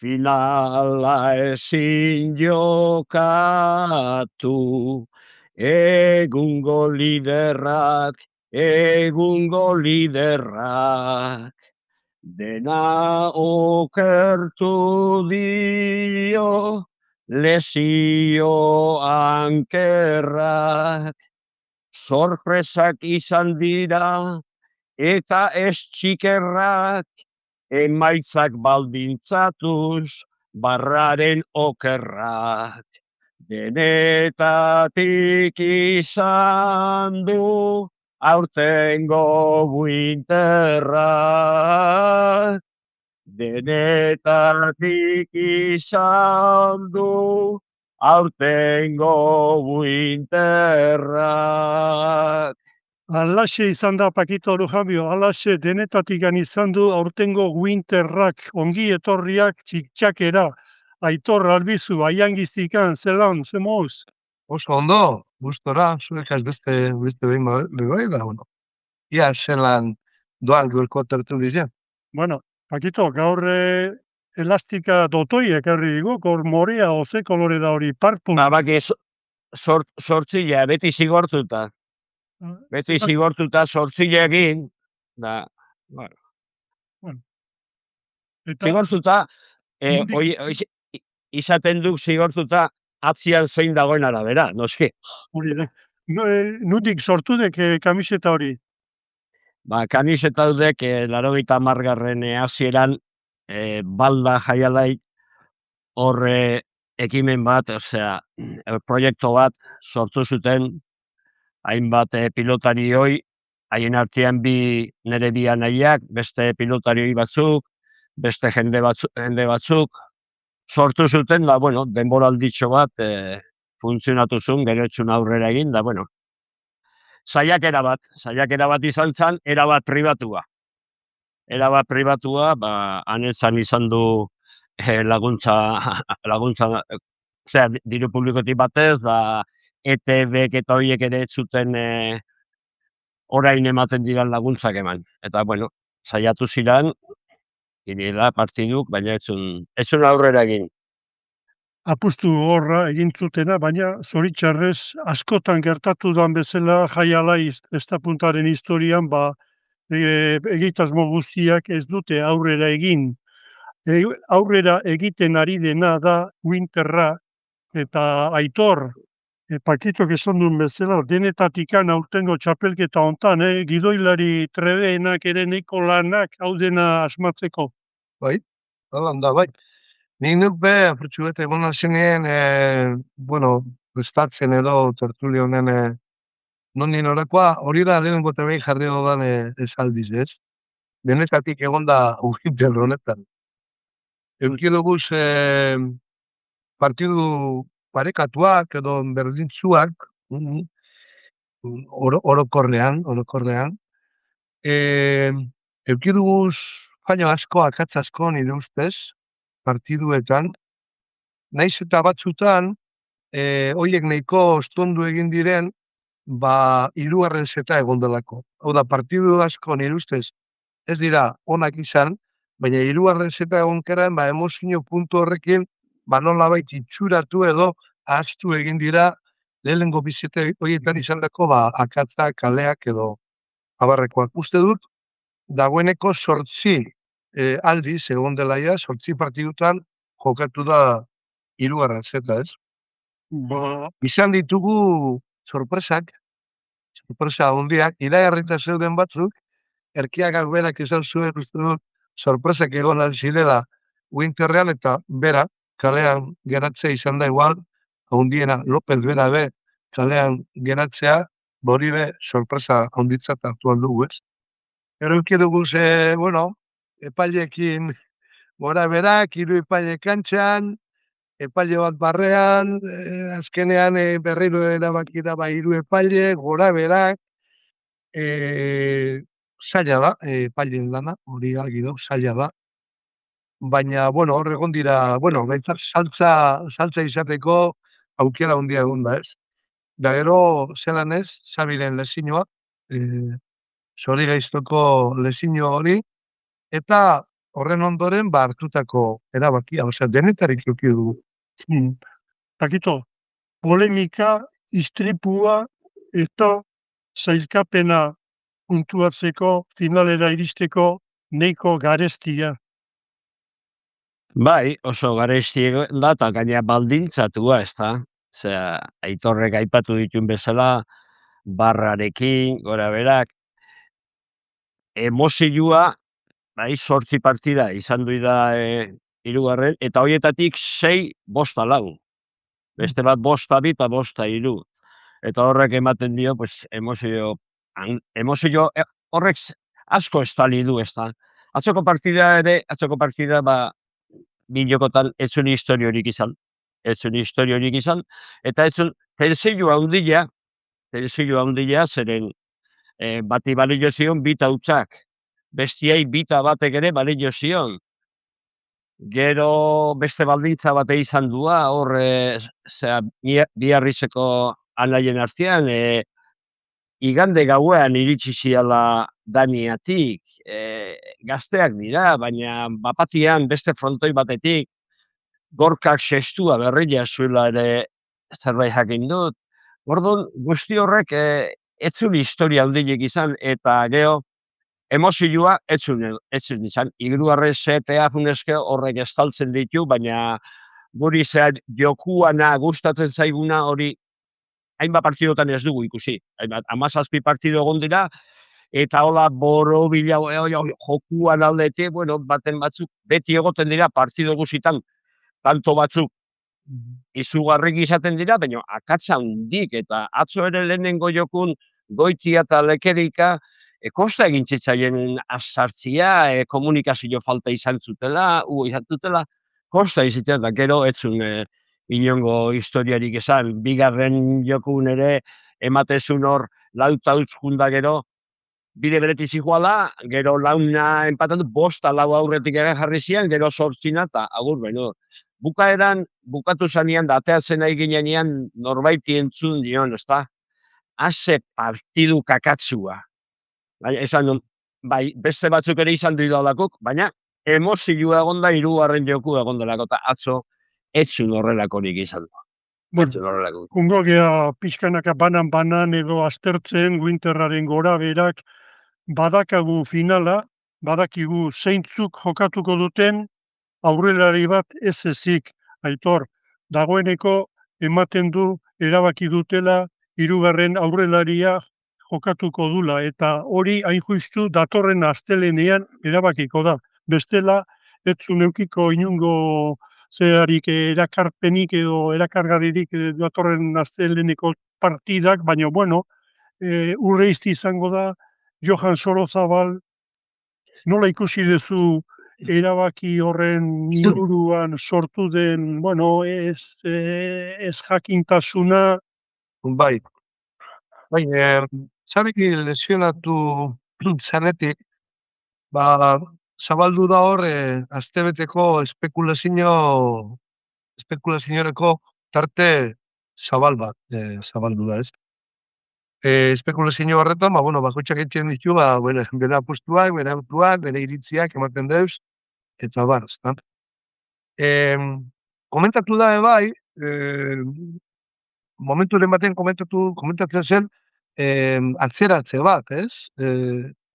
finala ezin jokatu, egungo liderrak, dena okertu dio, lesio ankerrak, sorpresak izan dira, eta ez txikerrak, emaitzak baldintzatuz, barraren okerrak. Denetatik izan du, aurtengo winterrak. Denetatik izan du, aurtengo winterrak. Alaxe izan da, Pakito Lujambio, alaxe denetatik izan du aurtengo winterrak, ongi etorriak txiktxakera. Aitor, Albizu, aiangizikan, zelan, zemoz? Oso ondo, gustora, zuek ez beste behin bebai da, bueno. Ia, zelan doan gurko tertulian. Bueno, Pakito, gaur elastika dotoiek herri digu, gaur morea oze kolore da hori parpun. Baki sortzila, beti zigortuta. Beti zigortuta sortzila egin, da, bueno. Zigortuta, izaten duk zigortuta, atzian zein dagoen arabera, noski. Nutik sortu dek kamiseta hori? Kamiseta dudek, 80. hasieran, balda jaialai, horre ekimen bat, osea, proiektu bat sortu zuten, hainbat pilotarioi, haien artean nire bi anaiak, beste pilotarioi batzuk, beste jende batzuk, sortu zuten, da, bueno, denboralditxo bat funtzionatu zuen, gero etxun aurrera egin, da, bueno, saiakera bat izan zen, erabat pribatua. Erabat pribatua, anetzan izan du laguntza, osea, diru publikotik batez, da, ETB-ek eta horiek ere ez zuten orain ematen diran laguntzak eman. Eta, bueno, saiatu ziren, ginela partiduk, baina ez zuen aurrera egin. Apustu horra egin zutena, baina zoritxarrez askotan gertatu dan bezala jaialai estapuntaren historian, egitasmo guztiak ez dute aurrera egin. Aurrera egiten ari dena da winterra eta Aitor, Pakitok esan duen bezala, denetatikan aurtengo txapelketa hontan, gidoilari trebeenak ere neko lanak hau dena asmatzeko. Bai, da, bai. Nik nuk be, apurtxu bete egon azenien, bueno, prestatzen edo tertuli honen non nien orakoa, hori da lehenengo trebei jarri dodan esaldiz, ez? Denetatik egon da winter honetan. Eukiloguz partidu parekatuak edo berdintzuak, orokorrean, eukiloguz baino asko, akatz asko nire ustez, partiduetan, naiz eta batzutan, horiek nahiko ostondu egin diren, hirugarren zeta egon delako. Hau da, partidu asko nire ustez, ez dira onak izan, baina hirugarren zeta egon keren, emozio puntu horrekin, nolabait itxuratu edo ahaztu egin dira lehenengo bizete horietan izan dako akatzak, kaleak edo abarrekoak. Uste dut, dagoeneko 8 aldiz egon delaia, 8 partidutan jokatu da hirugarren zeta, ez? Izan ditugu sorpresa hondiak, iragarrita zeuden batzuk, erkiak berak izan zuen uste dut sorpresak egon alzirela winterrean eta bera, kalean geratzea izan da igual, hondiena López bera be, kalean geratzea, hori be sorpresa honditzat hartuan dugu, ez? Gero dugu bueno, epailekin gora berak, 3 epaile kantxan, epaile bat barrean, azkenean berriro erabaki da 3 epaile, gora berak, zaila da, epaileen lana, hori argi da, zaila da. Baina, bueno, hor egon dira, bueno, behintzat saltza izateko aukera handia egon da, ez? Da gero, zelan ez, Xabiren lezinoa, zori gaiztoko lezino hori, eta horren ondoren, hartutako erabakia, osea, denetarik eduki dugu. Takito, polemika, istripua eta zailkapena puntuatzeko, finalera iristeko, neiko garestia. Bai, oso garesti da, eta gaina baldintzatua, ez da? Osea, Aitorrek aipatu dituen bezala, barrarekin, gora berak, emozioa, bai, 8 partida izan du da hirugarren, eta horietatik 6 bosta lau. Beste bat 5 eta 5-3. Eta horrek ematen dio, pues, emozio horrek asko estali du, ez da? Atzoko partida, ba, bilokotan ez zuen historiorik izan. Eta ez zuen tensioa handia, zeren bati balio zion bita hutsak. Bestiai bita batek ere balio zion. Gero beste baldintza bate izan dua, hor Biarrizeko anaien artean, igande gauean iritsi ziala Daniatik, gazteak dira, baina bapatian beste frontoi batetik, Gorkak sestua berria zuela ere zerbait jakin dut. Orduan, guzti horrek ez zuen historia handiek izan, eta gero, emozioa ez zuen izan. Hirugarren setea funeske horrek estaltzen ditu, baina guri jokuana gustatzen zaiguna hori hainbat partidotan ez dugu ikusi. 17 partido egon dira, eta hola borobila jokuan aldetik, bueno, baten batzuk beti egoten dira partido guzitan, tanto batzuk izugarrik izaten dira, baina akatsa hundik, eta atzo ere lehenengo jokun Goitia eta Lekerika, kosta egin zitzaien sartzia, komunikazio falta izan zutela, kosta izaten, da gero etzun inongo historiarik esan, bigarren jokun ere, ematezun hor, lauta utz junda gero, bide beretiz iguala, gero launa empatatu, 5-4 aurretik ere jarri zian, gero 8 eta agur beno. Bukaeran, bukatu zanean, da ateatzen nahi ginean norbaiti entzun dion, ezta? Haze partidu kakatzua. Baina, esan, bai, beste batzuk ere izan du idolakuk, baina emozioa egonda, hirugarren joku egondelako, eta atzo, etzun horrelakorik izan du. Bueno, kungo gea pixkanaka banan edo aztertzen, Winterraren gora berak, badakagu finala, badakigu zeintzuk jokatuko duten, aurrelari bat ez ezik, Aitor, dagoeneko ematen du erabaki dutela hirugarren aurrelaria jokatuko dula, eta hori hain justu datorren astelenean erabakiko da. Bestela, ez zuen eukiko inungo zeharik erakarpenik edo erakargarririk datorren asteleneko partidak, baina bueno, urreizti izango da, Johan Sorozabal, nola ikusi duzu erabaki horren inguruan sortu den, bueno, ez jakintasuna. Bai, Xabiki lesionatu zanetik, ba, zabaldu da hor, astebeteko espekulazioreko tarte zabal bat, zabaldu da, ez? Espekulazio horretan, ba, bueno, bakoitzak etxen ditu, ba, bere apustuak, bere autuak, bere iritziak ematen deuz, eta bar, ezta? Komentatu da, bai, momenturen baten komentatzen zen, atzeratze bat, ez?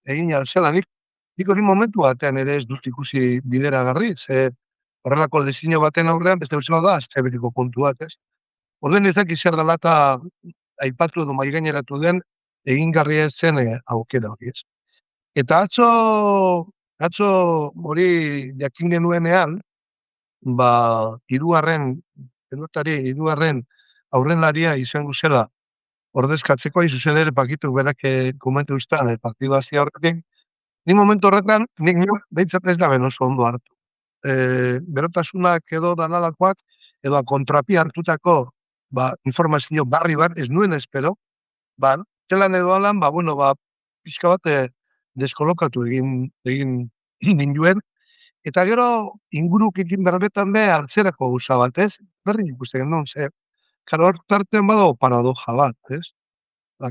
Egin alzela, nik hori momentu batean ere ez dut ikusi bideragarri, ze horrelako desino baten aurrean, beste bezala da, astebeteko kontu bat, ez? Orduen ez dakit zer dela eta aipatu edo maigaineratu den egingarria zen aukera hori, ez? Eta atzo hori jakin genuenean, ba, hirugarren aurrenlaria izango zela ordezkatzeko, izuzen ere pakitu berak komentu uztan, partidu hasia horretik, ni momentu horretan, nik behintzat ez da oso ondo hartu. Berotasunak edo danalakoak, edo kontrapi hartutako informazio barri bat, ez nuen espero, zelan edo alan, pixka bat deskolokatu egin ninduen, eta gero inguruk egin berbetan be hartzerako gauza bat, ez? Berri ikusten genuen, karo hor tartean badago paradoja bat, ez?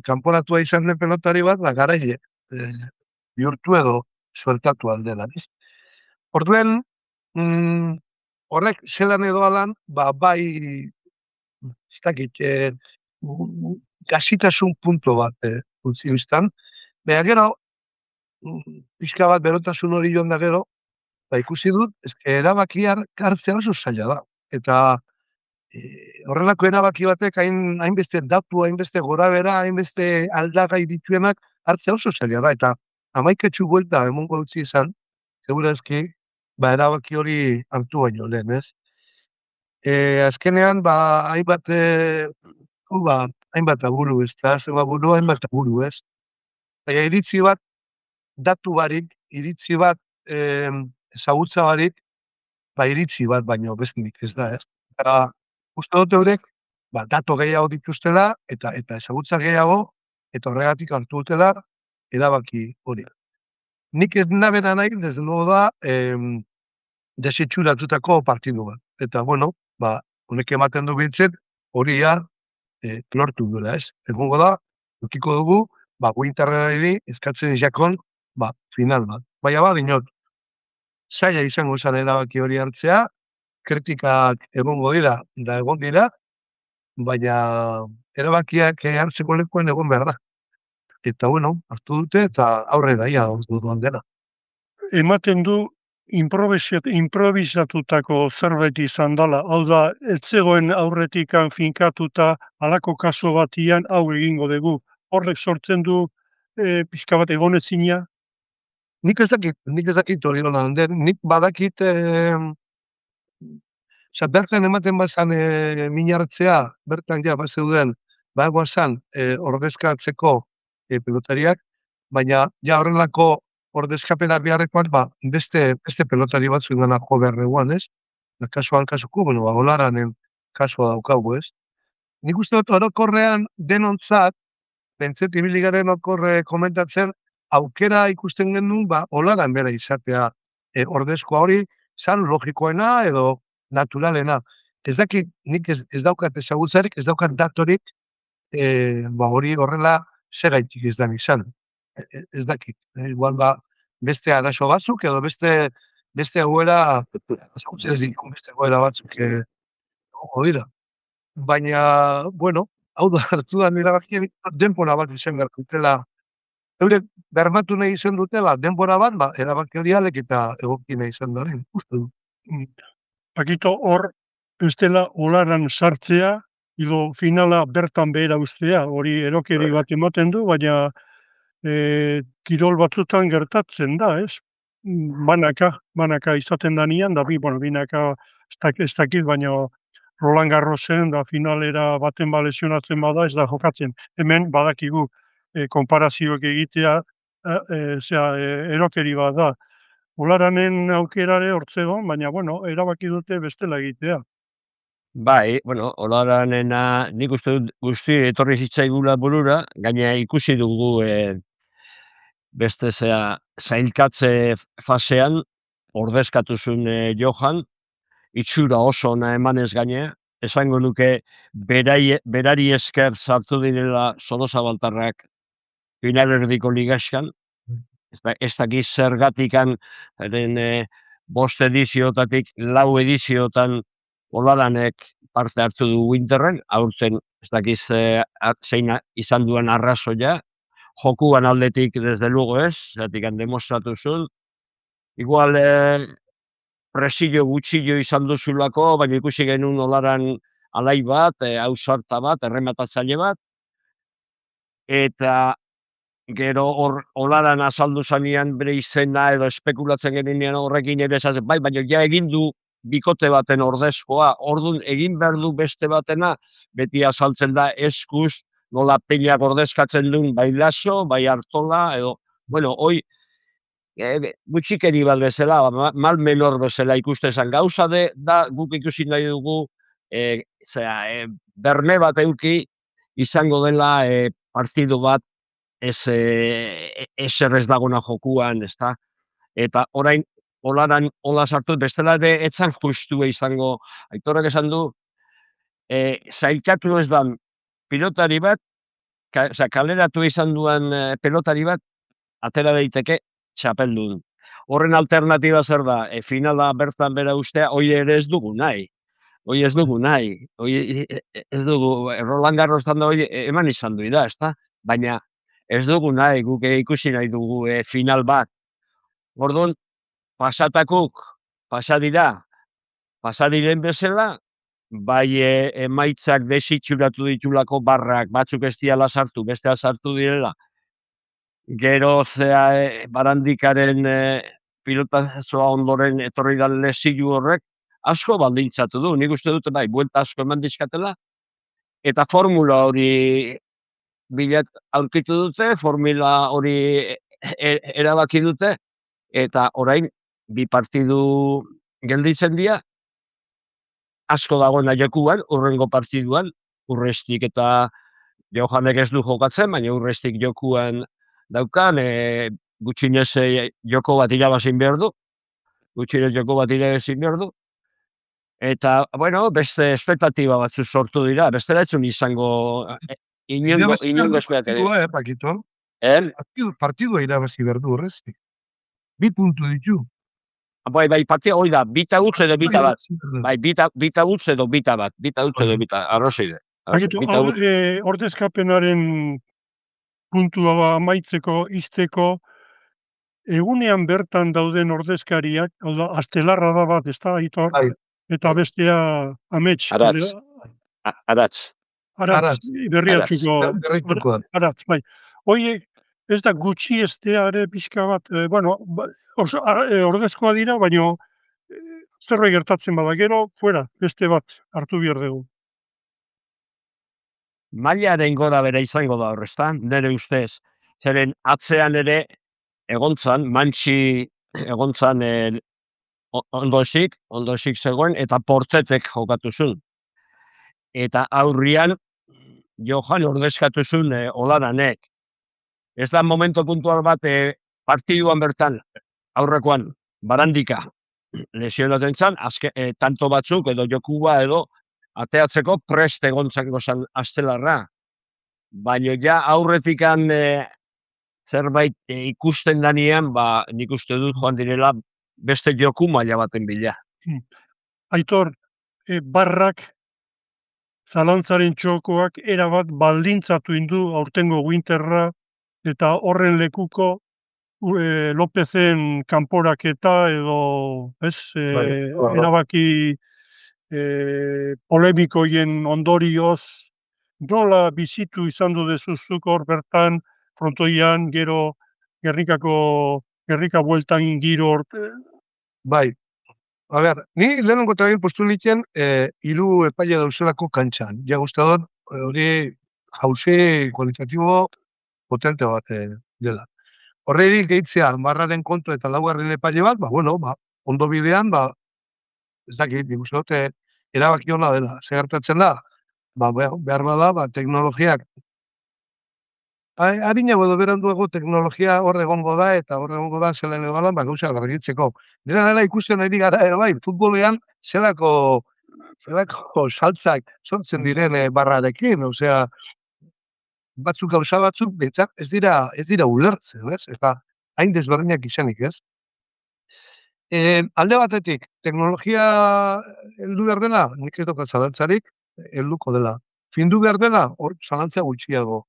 Kanporatua izan den pelotari bat, garaile bihurtu edo suertatu aldela, ez? Orduen, horrek zelan edo alan, bai, ez dakit, gazitasun punto bat utzi biztan. Baina gero, pixka bat berotasun hori joan da gero, ikusi dut, erabakiak hartzea oso zaila da. Eta horrelako erabaki batek hainbeste datu, hainbeste gorabera, hainbeste aldagai dituenak hartzea oso zaila da. Eta hamaiketxu buelta emongo utzi izan, segurazki, erabaki hori hartu baino lehen, ez? Azkenean, hainbat aburu, ez da, hainbat aburu, ez? Baina iritzi bat, datu barik, iritzi bat, ezagutza barik, iritzi bat baino bestenik ez da, ez? Eta, uste dut eurek, datu gehiago dituztela, eta ezagutza gehiago, eta horregatik hartu dutela, erabaki hori. Nik ez nabera nahi, desde luego da, desitxuratutako partidu bat. Eta, bueno, honek ematen du bintzet, hori lortu duela, ez? Egongo da, ukiko dugu, guintarrari eskatzen jakon, final bat. Baina dinot, zaila izango zen erabaki hori hartzea, kritikak egongo dira, da egon dira, baina erabakiak hartzeko lekuan egon behar da. Eta, bueno, hartu dute, eta aurrera ia duan dena. Ematen du, improvisatutako zerbait izan dela. Hau da, ez zegoen aurretikan finkatuta halako kaso batian hau egingo dugu. Horrek sortzen du pixka bat egonezina. Nik ez dakit hori nola den, nik badakit, bertan ematen bazan minartzea, bertan bazeuden, bagoazan ordezkatzeko pelotariak, baina horrelako ordezkapena beharrekoan, beste pelotari batzu ingana jo beharreguan, ez? Kasuan kasuko, Olaranen kasua daukagu, ez? Nik uste dut orokorrean denontzat, bentzet ibiligaren okorre komentatzen, aukera ikusten genuen, Olaran bera izatea ordezkoa hori, zan logikoena edo naturalena. Ez dakit, nik ez daukat ezagutzarik, ez daukat datorik, hori horrela segaitik ez dan izan. Ez dakit. Igual beste arazo batzuk edo beste egoera, ezagutzen ez dikun beste egoera batzuk dira. Baina, bueno, hau da hartu da erabakia denbora bat izan garkutela. Eurek bermatu nahi izan dute, denbora bat, erabaki hori alek eta egoki nahi izan daren. Uste du. Pakito, hor, ez dela Olaran sartzea, edo finala bertan behera ustea, hori erokeri bat ematen du, baina kirol batzutan gertatzen da, ez? Banaka izaten da nian, da binaka ez dakit, baina Roland Garrosen da finalera baten lesionatzen bada, ez da jokatzen. Hemen badakigu konparazioak egitea, erokeri bat da. Olaranen aukerare hortzegon, baina, erabaki dute bestela egitea. Bai, Olaranena nik uste dut guzti etorri zitzaigula burura, gaina ikusi dugu beste zailkatze fasean, ordezkatuzun Johan, itxura oso ona emanez gainea, esango nuke berari esker sartu direla Solozabaltarrak finalerdiko ligaskan, ez dakiz zergatikan, bost ediziotatik, 4 ediziotan Olaranek parte hartu du Winterren, aurten ez dakiz zein izan duen arrazoia, jokuan aldetik desde luego ez, zergatik demostratu zuen. Igual presillo gutxillo izan duzulako, baina ikusi genuen Olaran alai bat, ausarta bat, errematatzaile bat, eta gero hor Olaran azaldu zanean bere izena edo espekulatzen genunean horrekin ere esatzen, baina ja egin du bikote baten ordezkoa, orduan egin behar du beste batena, beti azaltzen da eskuz, nola Peñak ordezkatzen duen, bai Laso, bai Artola, edo, hoi, gutxikeri bat bezala, mal menor bezala ikustezan gauza da guk ikusi nahi dugu, berme bat euki izango dela partidu bat ezer ez dagona jokuan, ezta? Eta orain, Olaran hola sartu, bestela ere etzan justua izango, Aitorrek esan du, zailkatu ez da pilotari bat, kaleratu izan duen pelotari bat, atera daiteke txapeldun. horren alternatiba zer da? Finala bertan bera ustea, hoi ere ez dugu nahi. Hoi ez dugu nahi. Hoi ez dugu, Roland Garrosan da hoi eman izan du da, ezta? Baina ez dugu nahi, guk ikusi nahi dugu final bat. Orduan, pasatakuk, pasadiren bezala, bai emaitzak desitxuratu ditulako barrak, batzuk ez diala sartu, bestea sartu direla. Gero zea barandikaren pilotazoa ondoren etorri da lesilu horrek, asko baldintzatu du, nik uste dute bai, buelta asko eman dizkatela, eta formula hori bilet aurkitu dute, formula hori erabaki dute, eta orain bi partidu gelditzen dira, asko dagoena jokuan, urrengo partiduan, Urrestik eta Johanek ez du jokatzen, baina Urrestik jokuan daukan, gutxinez joko bat irabazin behar du, eta, bueno, beste espektatiba batzu sortu dira, bestela etzun izango inongo espektatiba. Pakito. Eh? Partidua irabazi behar du Urrestik. 2 puntu ditu. Bai, partia hori da, bita utz edo bita bat. Bai, bita utz edo bita bat. Arrozide. Ordezkapenaren puntua amaitzeko, izteko, egunean bertan dauden ordezkariak, hau da, astelarra da bat, ez da, Aitor? Eta bestea amets. Aratz. Berriatzuko. Aratz, bai. Hoiek, ez da gutxi esteare pixka bat, ordezkoa dira, baina zerbait gertatzen bada, gero, fuera, beste bat hartu behar dugu. Mailaren gora bera izango da horrezta, nire ustez. Zeren atzean ere, egontzan, mantxi egontzan ondosik zegoen, eta portetek jokatu zuen. Eta aurrian, Johan ordezkatu zuen Olaranek. Ez da momento puntual bat partiduan bertan, aurrekoan, barandika, lesionatzen zan, tanto batzuk edo jokua edo ateatzeko prest egontzako zan astelarra. Baina ja aurretikan zerbait ikusten danean, nik uste dut joan direla beste joku maila baten bila. Aitor, barrak, zalantzaren txokoak erabat baldintzatu indu aurtengo Winterra, eta horren lekuko Lopezen kanporaketa edo erabaki polemikoien ondorioz, nola bizitu izan du dezuzuk hor bertan, frontoian, gero Gernika bueltan giro hor. Bai, a ber, ni lehenengo trabil postu niten 3 epaile dauzelako kantxan. Ja guztadon, hori jauze kualitatibo potente bat dela. Horredik gehitzea, barraren kontu eta laugarren epaile bat, ondo bidean, ez dakit, ikusten dute, erabaki hona dela. Segertatzen da, behar bada, teknologiak, harinago edo beranduago teknologia hor egongo da, eta hor egongo da zelen edo galan, gauza garritzeko. Dela ikusten ari gara, bai, futbolean, zelako saltzak sortzen diren barrarekin, osea, gauza batzuk, betzak ez dira ulertzen, ez? Eta hain desberdinak izanik, ez? Alde batetik, teknologia heldu behar dela, nik ez dokat zalantzarik, helduko dela. Findu behar dela, hor zalantza gutxiago.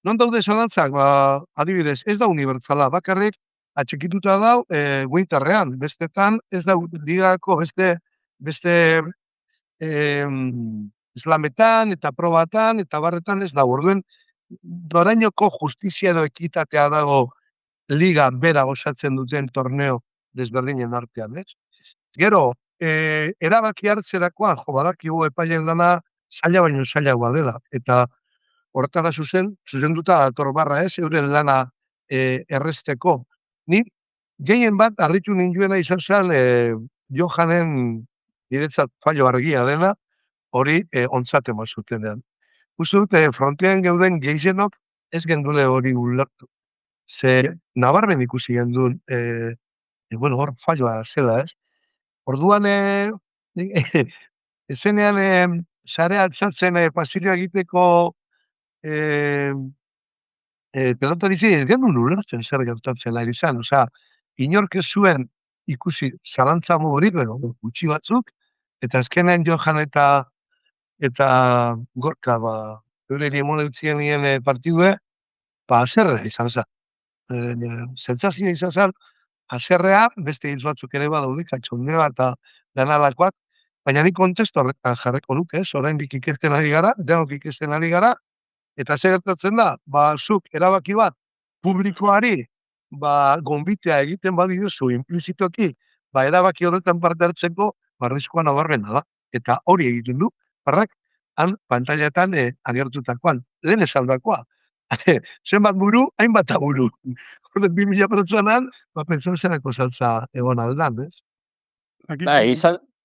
Non daude zalantzak? Adibidez, ez da unibertsala, bakarrik atxikituta dau Winterrean, bestetan ez da ligako beste islametan eta probatan eta barretan ez da. Orduen, dorainoko justizia edo ekitatea dago liga bera gozatzen duten torneo desberdinen artean, ez? Gero, erabaki hartzerakoan, badakigu epailen dana zaila baino zailagoa dela, eta horretara zuzenduta dator barra, euren lana erresteko. Ni gehien bat harritu ninduena izan zen Johanen niretzat fallo argia dena, hori ontzat eman zutenean. Uste dute, frontean geuden gehienok ez gendule hori ulertu. Ze nabarmen ikusi gendun, hor falloa zela, ez? Orduan, ezenean sarea altzatzen pasillo egiteko pelota dizi, ez gendun ulertzen zer gertatzen ari izan. Osea, inork ez zuen ikusi zalantza modurik, gutxi batzuk, eta azkenean Johan eta Gorka, eure limoneltzien nien partidue, haserrea izan zen. Sentsazioa izan zen, haserrea, beste hitz batzuk ere badaude, katxondea eta danalakoak, baina ni kontestu horretan jarreko nuke, oraindik ikesten ari gara, denok ikesten ari gara, eta zer gertatzen da, zuk erabaki bat publikoari gonbitea egiten badiozu implizitoki, erabaki horretan parte hartzeko, arriskua nabarmena da. Eta hori egiten du, Barrak, han pantailetan agertutakoan, lehen esaldakoa. Zenbat buru, hainbat buru. Horret 2000 pertsonan, pentsatzerako saltza egon aldan, ez?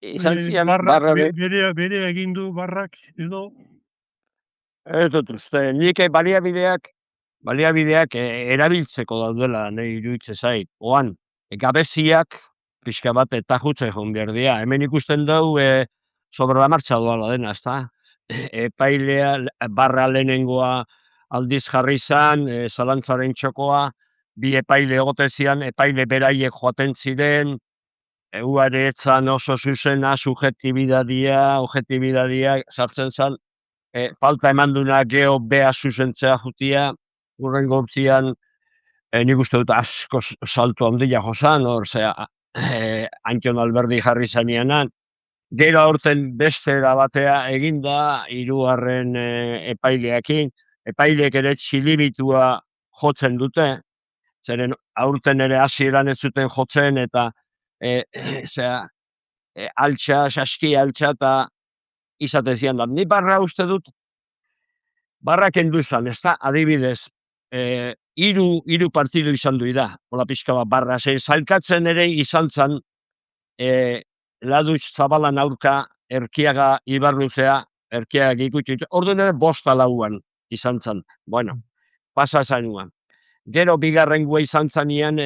Izan zian barrari. Bere egin du Barrak, edo? Ez dut uste, nik baliabideak erabiltzeko daudela, nahi iruditzen zait. Oan, gabeziak pixka bat eta jutze joan behar dira. Hemen ikusten dugu sobre la marcha doala dena, ezta? Epailea, barra lehenengoa aldiz jarri zan, zalantzaren txokoa, bi epaile egotezian, epaile beraiek joaten ziren, uare etzan oso zuzena, objetibidadia, sartzen zan, falta emanduna geho beha zuzentzea jutia, urren gortzian, nik uste dut asko salto handia josan, Antion Alberdi jarri zanean, gero aurten beste batea eginda, hirugarren epaileekin, epaileek ere txilibitua jotzen dute, zeren aurten ere hasieran ez zuten jotzen, eta saski altxa, eta izaten zian da. Ni barra uste dut, barra kendu zan, ez da, adibidez, hiru partidu izan du da, hola pixka bat barra, zailkatzen ere izan zan, Ladutz Zabalan aurka, Erkiaga Ibarluzea, Erkiaga ikutxu, orduan ere 5-4 izan zan. Bueno, pasa zanuan. Gero bigarrengua izan zanean,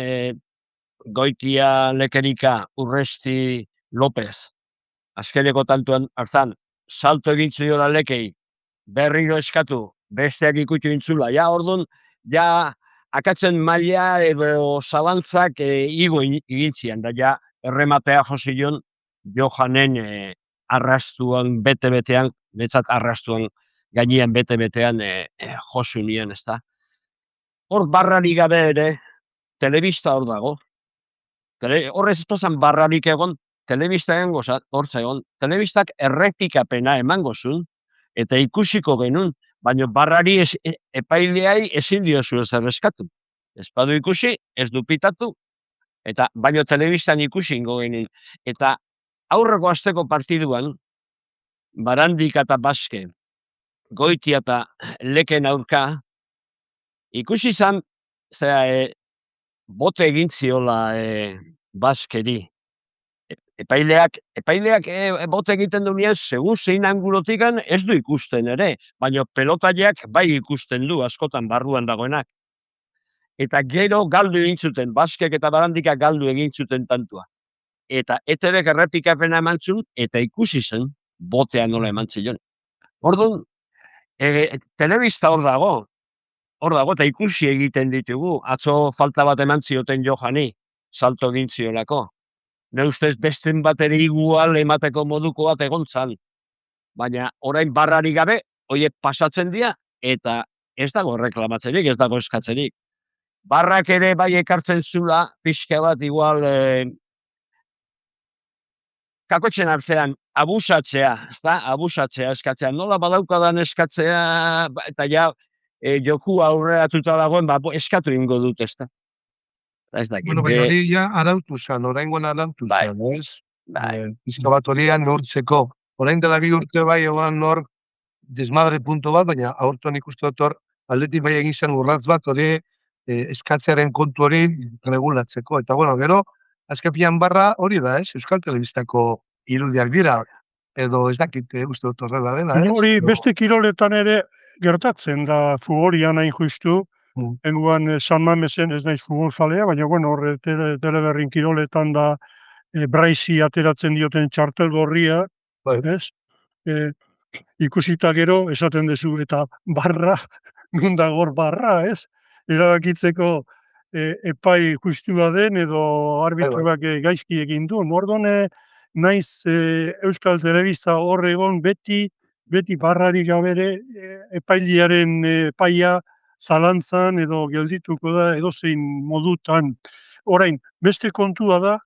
Goitia Lekerika Urresti López, azkeneko tantuan hartan, salto egin ziola Lekei, berriro eskatu, besteak ikutxu intzula. Ja, orduan, akatzen maila edo zalantzak igo egintzian, da ja, errematea josión, Johanen arrastuan, bete-betean, netzat arrastuan gainean bete-betean josu nien, ez da. Hor barrarik gabe ere, telebista hor dago. Horrez ez tozan barrarik egon, telebista egon hortza egon. Telebistak errepikapena emango zuen, eta ikusiko genuen, baina barrari epaileai ezin diozu ez erreskatu. Ez badu ikusi, ez du pitatu, eta baino telebistan ikusi ingo genuen. Eta aurreko asteko partiduan, Barandik eta Baske, Goitia eta Leken aurka, ikusi zan, bote egin ziola Baskeri. Epaileak bote egiten duenean, segun zein angulotikan ez du ikusten ere, baina pelotaileak bai ikusten du, askotan barruan dagoenak. Eta gero galdu egin zuten, Baskek eta Barandikak galdu egin zuten tantua. Eta ETBek errepikapena eman zuen, eta ikusi zen, botea nola eman zion. Orduan, telebista hor dago, eta ikusi egiten ditugu, atzo falta bat eman zioten Johani, salto egin ziolako. Ne ustez besten bat ere igual emateko moduko bat egon zan. Baina orain barrari gabe, horiek pasatzen dira, eta ez dago reklamatzerik, ez dago eskatzerik. Barrak ere bai ekartzen zula, pixka bat igual, kakotxen artean, abusatzea, abusatzea eskatzea. Nola badaukadan eskatzea, eta ja, joku aurreratuta dagoen, eskatu ingo dut, ez da. Bueno, baina hori ja arautu zan, oraingoan arautu zan, ez? Pizka bat horian neurtzeko. Orain dela 2 urte bai egon hor desmadre punto bat, baina aurtuan ikustu dut hor aldetik bai egin zen urratz bat hori eskatzearen kontu hori regulatzeko. Eta bueno, gero, azkepian barra hori da, ez? Euskal Telebistako irudiak dira, edo ez dakit uste dut horrela dela, ez? Hori beste kiroletan ere gertatzen da futbolian hain justu, enguan San Mamesen ez naiz futbolzalea, baina bueno, horre teleberrin kiroletan da Braizi ateratzen dioten txartel gorria, ez? Ikusita gero, esaten duzu, eta barra, nundagor barra, ez? Erabakitzeko epai justua den edo arbitroak gaizki egin du. Orduan, naiz Euskal Telebista hor egon beti barrarik gabere epailiaren epaia zalantzan edo geldituko da edozein modutan. Orain, beste kontua da,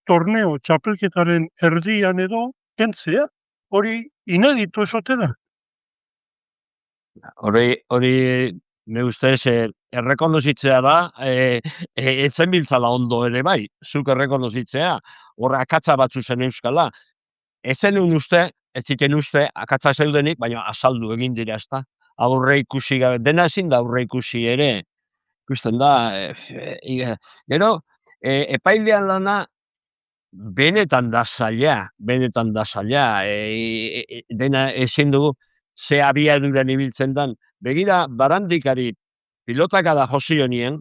torneo txapelketaren erdian edo kentzea, hori inedito esote da. Hori ne ustez errekonozitzea da, etzen biltzala ondo ere bai, zuk errekonozitzea, horra akatza batzu zen euskala. Ezen uste, ez ziken uste, akatza zeudenik, baina azaldu egin dira, ezta? Aurre ikusi gabe, dena ezin da aurre ikusi ere, ikusten da, gero, epailean lana, benetan da zaila, dena ezin dugu, ze abiaduran ibiltzen dan. Begira, barandikari pilotaka da josi honien,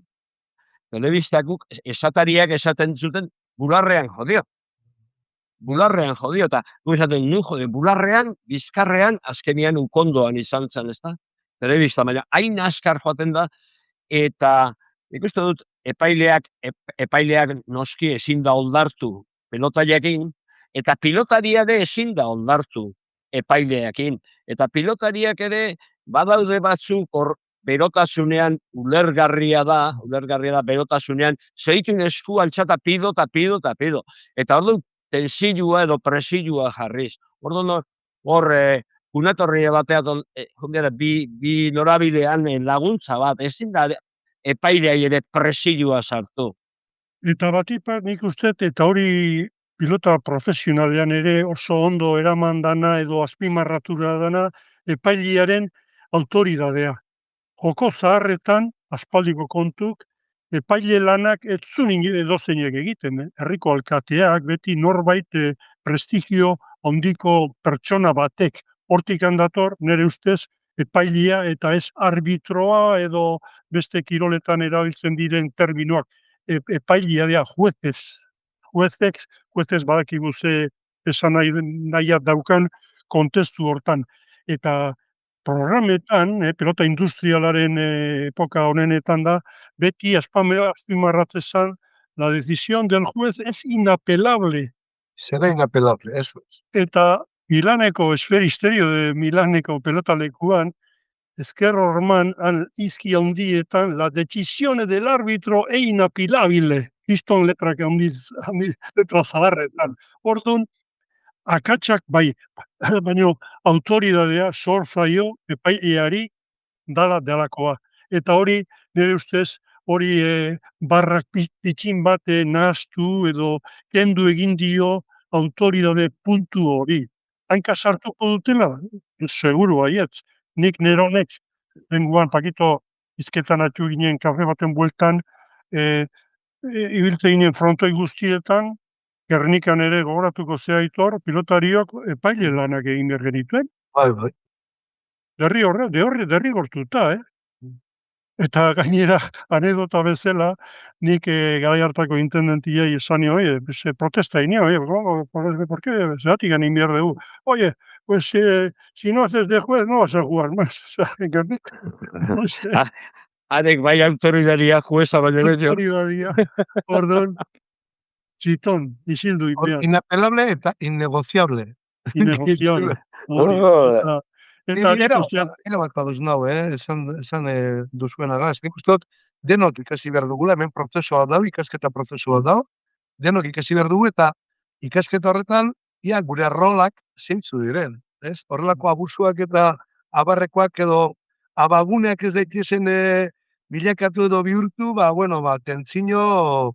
telebistakuk esatariak esaten zuten, bularrean jodio, eta gu esaten nu jode, bularrean, bizkarrean, azkenian ukondoan izan zen, ezta? Telebista, baina hain askar joaten da, eta ikusten dut epaileak noski ezin da oldartu pelotaiakin, eta pilotaria ere ezin da oldartu epaileakin. Eta pilotariak ere badaude batzuk hor berotasunean ulergarria da berotasunean, zeitun esku altxata pido. Eta orduan tensilua edo presilua jarriz. Orduan hor kunatorria batean bi norabidean laguntza bat, ezin da epailea ere presilua sartu. Eta batipat nik uste, eta hori pilota profesionalean ere oso ondo eraman dana edo azpimarratura dana, epailearen autoridadea. Joko zaharretan, aspaldiko kontuk, epaile lanak ez zuen edozeinek egiten. Herriko alkateak, beti norbait prestigio handiko pertsona batek. Hortik handator, nire ustez, epailea eta ez arbitroa edo beste kiroletan erabiltzen diren terminoak. Epailea dira juezez badakigu ze esan nahiat daukan kontestu hortan. Eta programetan, pelota industrialaren epoka honenetan da, beti azpimarratzen la decisión del juez es inapelable. Será inapelable, eso es. Eta Milaneko esferisterio de Milaneko pelotalekuan, Ezker Orman izki handietan, la decisione del árbitro e inapelable. Kriston letrak letra zaharretan. Orduan, akatsak bai, baina autoridadea sor zaio epaileari dalakoa. Eta hori, nire ustez, hori barrak pitxin bat nahaztu edo kendu egin dio autoridade puntu hori. Hainka sartuko dutela? Seguru baietz. Nik neronek, lenguan pakito izketan atxu ginen kafe baten bueltan, ibiltze ginen frontoi guztietan, Gernikan ere gogoratuko zeaitor, pilotariok epaile lanak egin behar genituen. Bai. Derrigortuta, Eta gainera, anedota bezala, nik garai hartako intendentiei esan nio, protesta inio, ¿por qué? Zeratik ganin behar dugu. Oye, pues si no haces de juez, no vas a jugar más. No sé. Adek bai autoridadia jueza baina jo. Autoridadia, orduan, txiton, isildu ipean. Inapelable eta innegociable. Innegociable. Eta nik ustean... bat baduz nau, esan duzuenagaz. Nik usteot, denok ikasi behar dugula, hemen prozesua dau, ikasketa prozesua dau, denok ikasi behar dugu, eta ikasketa horretan, ia gure rolak zeintzu diren. Horrelako abusuak eta abarrekoak edo abaguneak ez daitezen bilakatu edo bihurtu, tentzino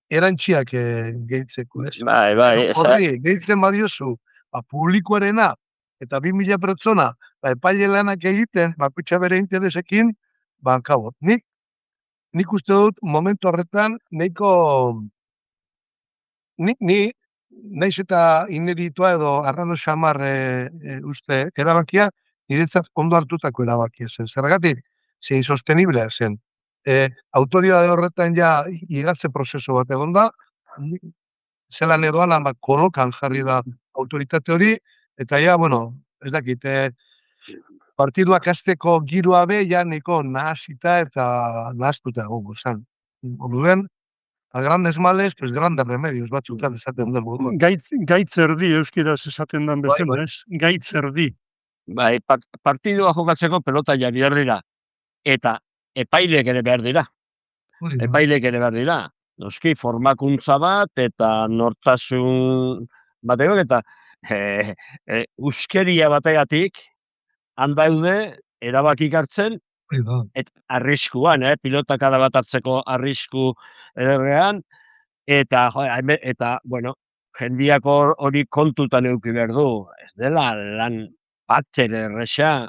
erantziak gehitzeko, ez? Bai. Horri, gehitzen badiozu, publikoarena, eta 2000 pertsona, epaile lanak egiten, bakutsa bere interesekin, kabo. Nik uste dut, momentu horretan, naiz eta ineditua edo arrano xamar uste erabakia, niretzat ondo hartutako erabakia zen. Zergatik, zein sosteniblea zen. Autoridade horretan ja igatze prozesu bat egon da, zelan edoan kolokan jarri da autoritate hori, eta ja, ez dakit, partiduak azteko giroa be, ja nahiko nahazita eta nahaztuta egongo zen. Orduen, a grandes males, pues grandes remedios, batzutan esaten den moduan. Gaitz erdi euskaraz esaten den Bai, bezala, bai. ez? Gaitz erdi. Bai, partidua jokatzeko pelota jarri behar dira. Eta epaileek ere behar dira. Hori da. Epaileek ere behar dira. Noski, formakuntza bat eta nortasun bateak eta uskeria bategatik handaude erabakik hartzen Hori da. arriskuan, pilotakada bat hartzeko arrisku ederrean, eta, bueno, jendiak hori kontutan eduki behar du. Ez dela lan bater erresa.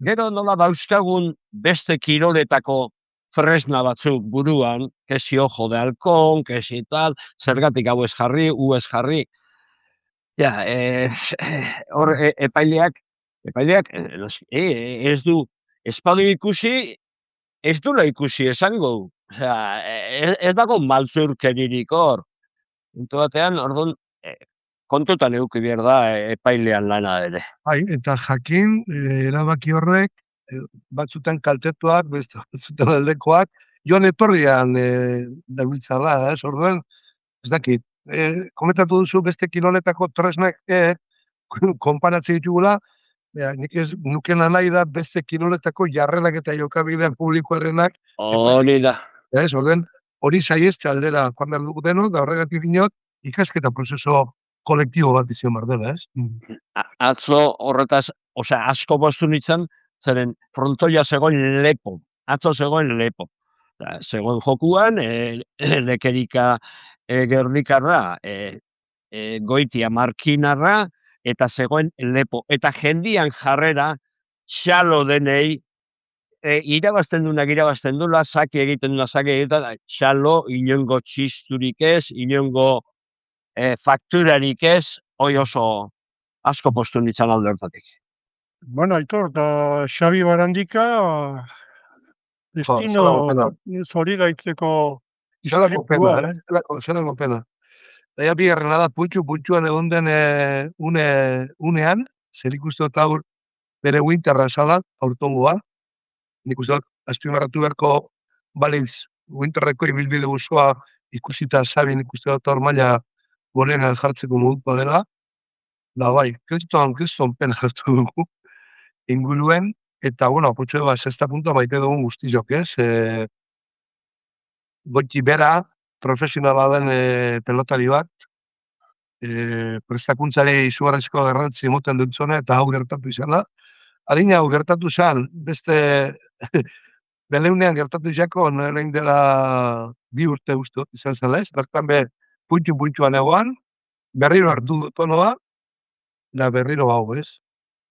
Gero nola dauzkagun beste kiroletako fresna batzuk buruan, kesi ojo de halkon, kesi tal, zergatik hau ez jarri, hu ez jarri. Ja, hor epaileak ez du, espadu ikusi, ez dula ikusi esango. Osea, ez dago maltzurkeririk hor. Puntu batean, orduan, kontutan eduki behar da epailean lana ere. Bai, eta jakin, erabaki horrek, batzutan kaltetuak, beste batzutan aldekoak, joan etorrian dabiltzala, orduan, ez dakit, komentatu duzu beste kiloletako tresnak konparatzen ditugula, nik ez nukena nahi da beste kiloletako jarrenak eta jokabidean publikoarenak. Hori da. Orduan, hori saiezte aldera joan behar dugu denok, da horregatik dinot, ikasketa prozeso kolektibo bat izan behar dela, ez? Atzo horretaz, asko bostu nintzen, zeren frontoia zegoen lepo. Atzo zegoen lepo. Zegoen jokuan, lekerika gernikarra, goitia markinarra, eta zegoen lepo. Eta jendian jarrera, txalo denei, irabazten dula, saki egiten dula, txalo, inongo txisturik ez, inongo fakturarik ez, hoi oso asko postu nintzen alde hortatik. Bueno, Aitor, da Xabi Barandika, destino zori gaitzeko istripua. Zelako pena. Daia bigarrena da, puntxuan egon den unean, zer ikuste dut aur bere winterra esala, aurtongoa. Nik uste dut, azpimarratu beharko balitz winterreko ibilbide guztua ikusita Xabi nik uste dut aur maila gorenan jartzeko moduko dela. Da bai, kriston pena hartu dugu inguruen, eta, bueno, apotxo eba, sexta puntua maite dugun guztizok, ez? Goiti bera, profesionala den pelotari bat, prestakuntzale izugarrizko garrantzi emoten dutzone, eta hau gertatu izan da. Adina hau gertatu zen, beste beleunean gertatu izako, nire dela 2 urte guztu izan zela ez, bertan be puntuan egoan, berriro hartu dutonoa, da berriro hau ez.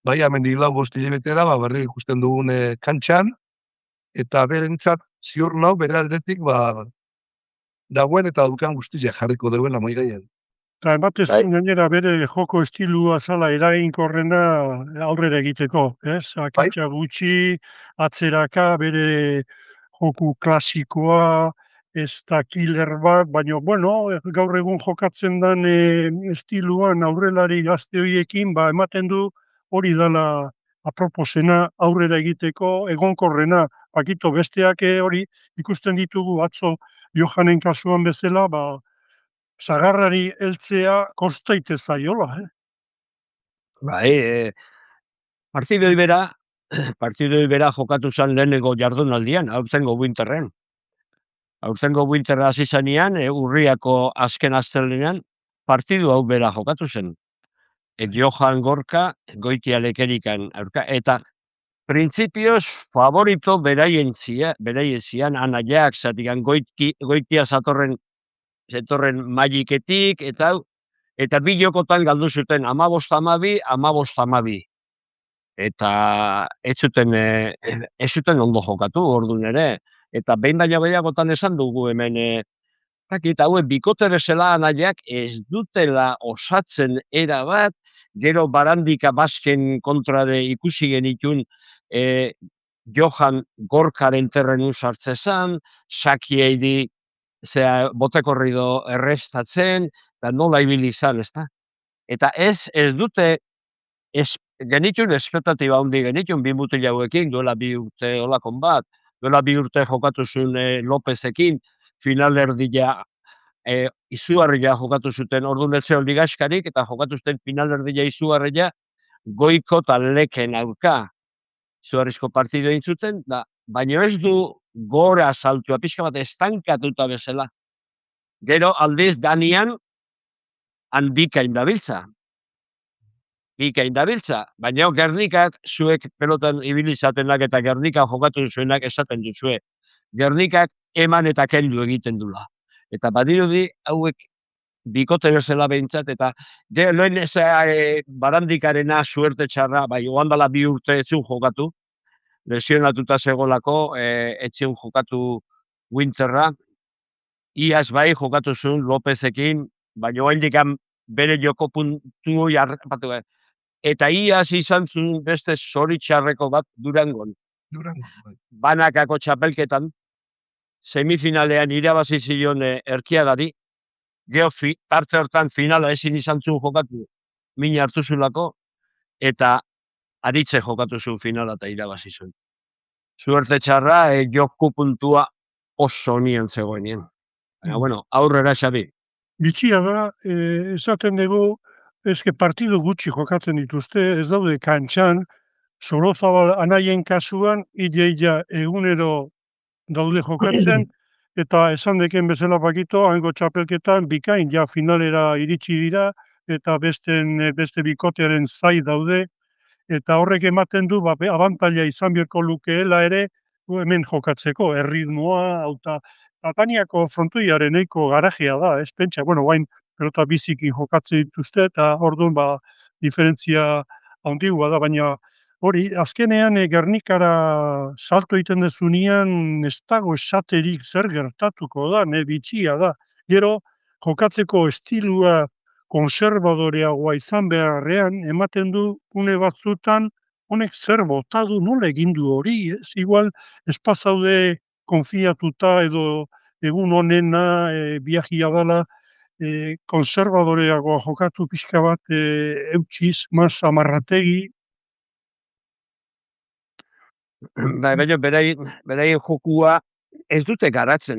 Bai, amendik 4 hilabetera, berriro ikusten dugun kantxan, eta berentzat ziur nau, bere aldetik, dagoen eta dukan guztizia jarriko duen amairaien. Eta ematez gainera bere joko estilua zala eraginkorrena aurrera egiteko, ez? Akatsa gutxi, atzeraka, bere joku klasikoa, ez da killer bat, baina, bueno, gaur egun jokatzen den estiluan aurrelari gazte horiekin, ematen du hori dela aproposena aurrera egiteko, egonkorrena, pakito besteak hori ikusten ditugu atzo Johanen kasuan bezala, zagarrari heltzea kostaite zaiola, Bai, partidoi bera jokatu zen lehenengo jardunaldian, aurtengo winterren. Aurtengo winterra hasi zanean, urriako azken astelenean, partidu hau bera jokatu zen. Johan Gorka, goitia lekerikan aurka, eta printzipioz favorito beraien zian, anaiak, zatikan goitia zatorren magiketik, eta bi jokotan galdu zuten 15-12, 15-12. Eta ez zuten ondo jokatu, orduan ere. Eta behin baina behiagotan esan dugu hemen, eta haue bikotere zela anaiak ez dutela osatzen erabat, gero Barandika Basken kontrade ikusi genitun Johan Gorkaren terrenu sartzezan, Sakiei botekorrido errestatzen, eta nola ibili izan, ezta? Eta ez dute genitun espetatiba handi genitun 2 mutil hauekin, duela 2 urte olakon bat, duela 2 urte jokatu zuen Lopezekin, finalerdia izugarria jokatu zuten, orduan ez zegoen ligaxkarik, eta jokatu zuten finalerdia izugarria Goiko eta Leken aurka. Izugarrizko partidu egin zuten, baina ez du gora saltua, pixka bat estankatuta bezala. Gero aldiz Danian handikain dabiltza. Bikain dabiltza, baina Gernikak zuek pelotan ibilizatenak eta Gernika jokatu zuenak esaten duzue. Gernikak eman eta kendu egiten dula. Eta badirudi hauek bikote bezala behintzat, eta lehen Barandikarena suerte txarra, bai, oandala 2 urte etzun jokatu, lesionatuta zegolako, etzun jokatu Winterra, iaz bai jokatu zuen Lopezekin, baina oraindik bere joko puntu jarrapatu. Eta iaz izan zuen beste zoritxarreko bat Durangon. Banakako txapelketan, semifinalean irabazi zion Erkiagari, gero tarte hortan finala ezin izan zuen jokatu, min hartu zulako, eta aritze jokatu zuen finala eta irabazi zuen. Suerte txarra, joko puntua oso nien zegoenien. Baina, bueno, aurrera Xabi. Bitxia da, esaten dugu, eske partidu gutxi jokatzen dituzte, ez daude kantxan, Sorozabal anaien kasuan, ia egunero daude jokatzen, eta esan deken bezala pakito, hango txapelketan, bikain, ja finalera iritsi dira, eta beste bikotearen zai daude, eta horrek ematen du, abantaila izan birko lukeela ere, hemen jokatzeko, erritmoa, eta Tataniako frontoiaren eiko garajea da, ez pentsa, bueno, guain pelota biziki jokatzen dituzte, eta orduan diferentzia handigua da, baina hori, azkenean Gernikara salto egiten dezunean ez dago esaterik zer gertatuko da, bitxia da. Gero, jokatzeko estilua konservadoreagoa izan beharrean, ematen du une batzutan, honek zer botadu, nola egin du hori, ez? Igual, espazaude konfiatuta edo egun honena biajia dela konservadoreagoa jokatu pixka bat eutxiz, mas amarrategi. Baina beraien jokua ez dute garatu.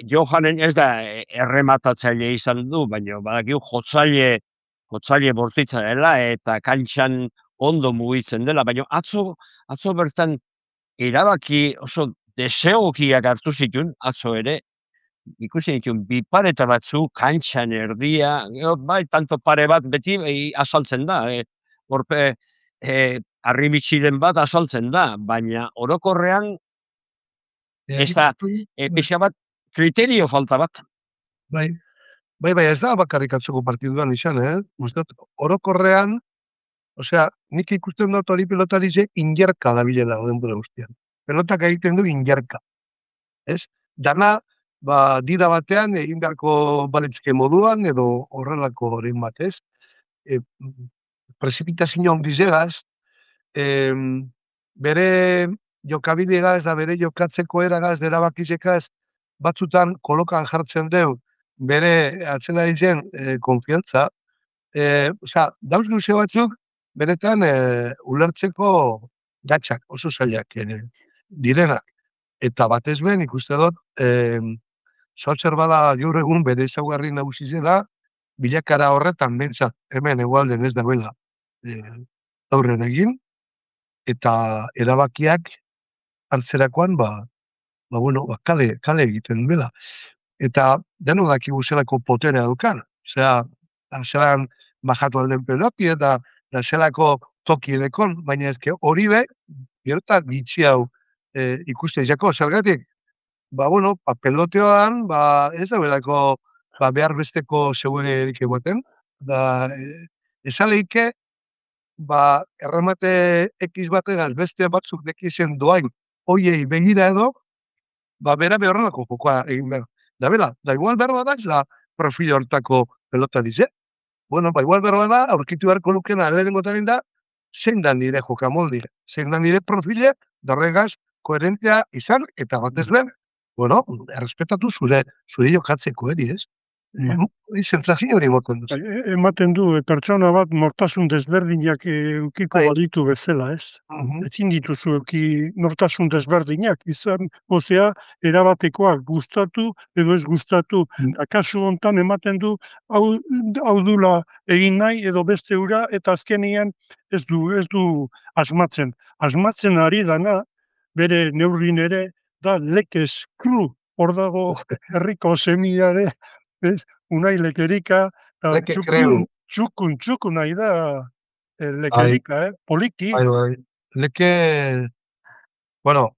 Johanen ez da errematatzaile izan du, baina badakigu jotzaile bortitza dela eta kantxan ondo mugitzen dela, baina atzo bertan erabaki oso desegokiak hartu zituen, atzo ere, ikusi dituen, bi pareta batzu kantxan erdia, bai, tanto pare bat beti azaltzen da, horpe arrimitxiren bat azaltzen da, baina orokorrean ez da, pixa bat, kriterio falta bat. Bai, ez da bakarrik atzoko partiduan izan, orokorrean, osea, nik ikusten dut hori pelotari ze injerka da bilela denbora guztian. Pelotak egiten du injerka. Ez? Dana, dira batean, egin beharko balitzke moduan, edo horrelako horrein batez. Prezipitazio handizegaz, bere jokabidegaz da bere jokatzeko eragaz, dera bakizekaz, batzutan kolokan jartzen deu, bere atzela izen konfiantza. Osea, dauz guze batzuk, benetan ulertzeko gatxak, oso zailak direnak. Eta batez ben, ikuste dut, Saltzer bada gaur egun bere ezaugarri nagusi da, bilakara horretan bentsat hemen egualden ez da bela aurren egin, eta erabakiak hartzerakoan, kale egiten bela. Eta deno dakigu zelako poterea dukan. Osea, zelan bajatu alden peloti eta zelako toki edekon, baina ezke hori be, gerotak bitxi hau ikuste izako, zergatik, peloteoan, ez da belako behar besteko zeuen erik egoten, esaleike, erremate ekiz bategaz beste batzuk dekizen doain hoiei begira edo, bera behorrelako jokoa egin behar. Da bela, da igual behar da ez da profil hortako pelota dize. Igual behar da, aurkitu beharko lukena lehenengotan da, zein da nire jokamoldi, zein da nire profile, darregaz, koherentea izan, eta batez lehen, errespetatu zure jokatzeko eri, ez? Sentsazio hori moten duzu. Ematen du, pertsona bat nortasun desberdinak ukiko Bai. baditu bezala, ez? Mhm. Ezin dituzu euki nortasun desberdinak, izan, osea, erabatekoak gustatu edo ez gustatu. Eta kasu hontan ematen du, hau dula egin nahi edo beste ura, eta azkenean ez du asmatzen. Asmatzen ari dana, bere neurrin ere, da lekez kru, hor dago herriko semiare, ez? Unai lekerika, eta Leke kreu. txukun nahi da lekerika, poliki. Bai. Leke, bueno,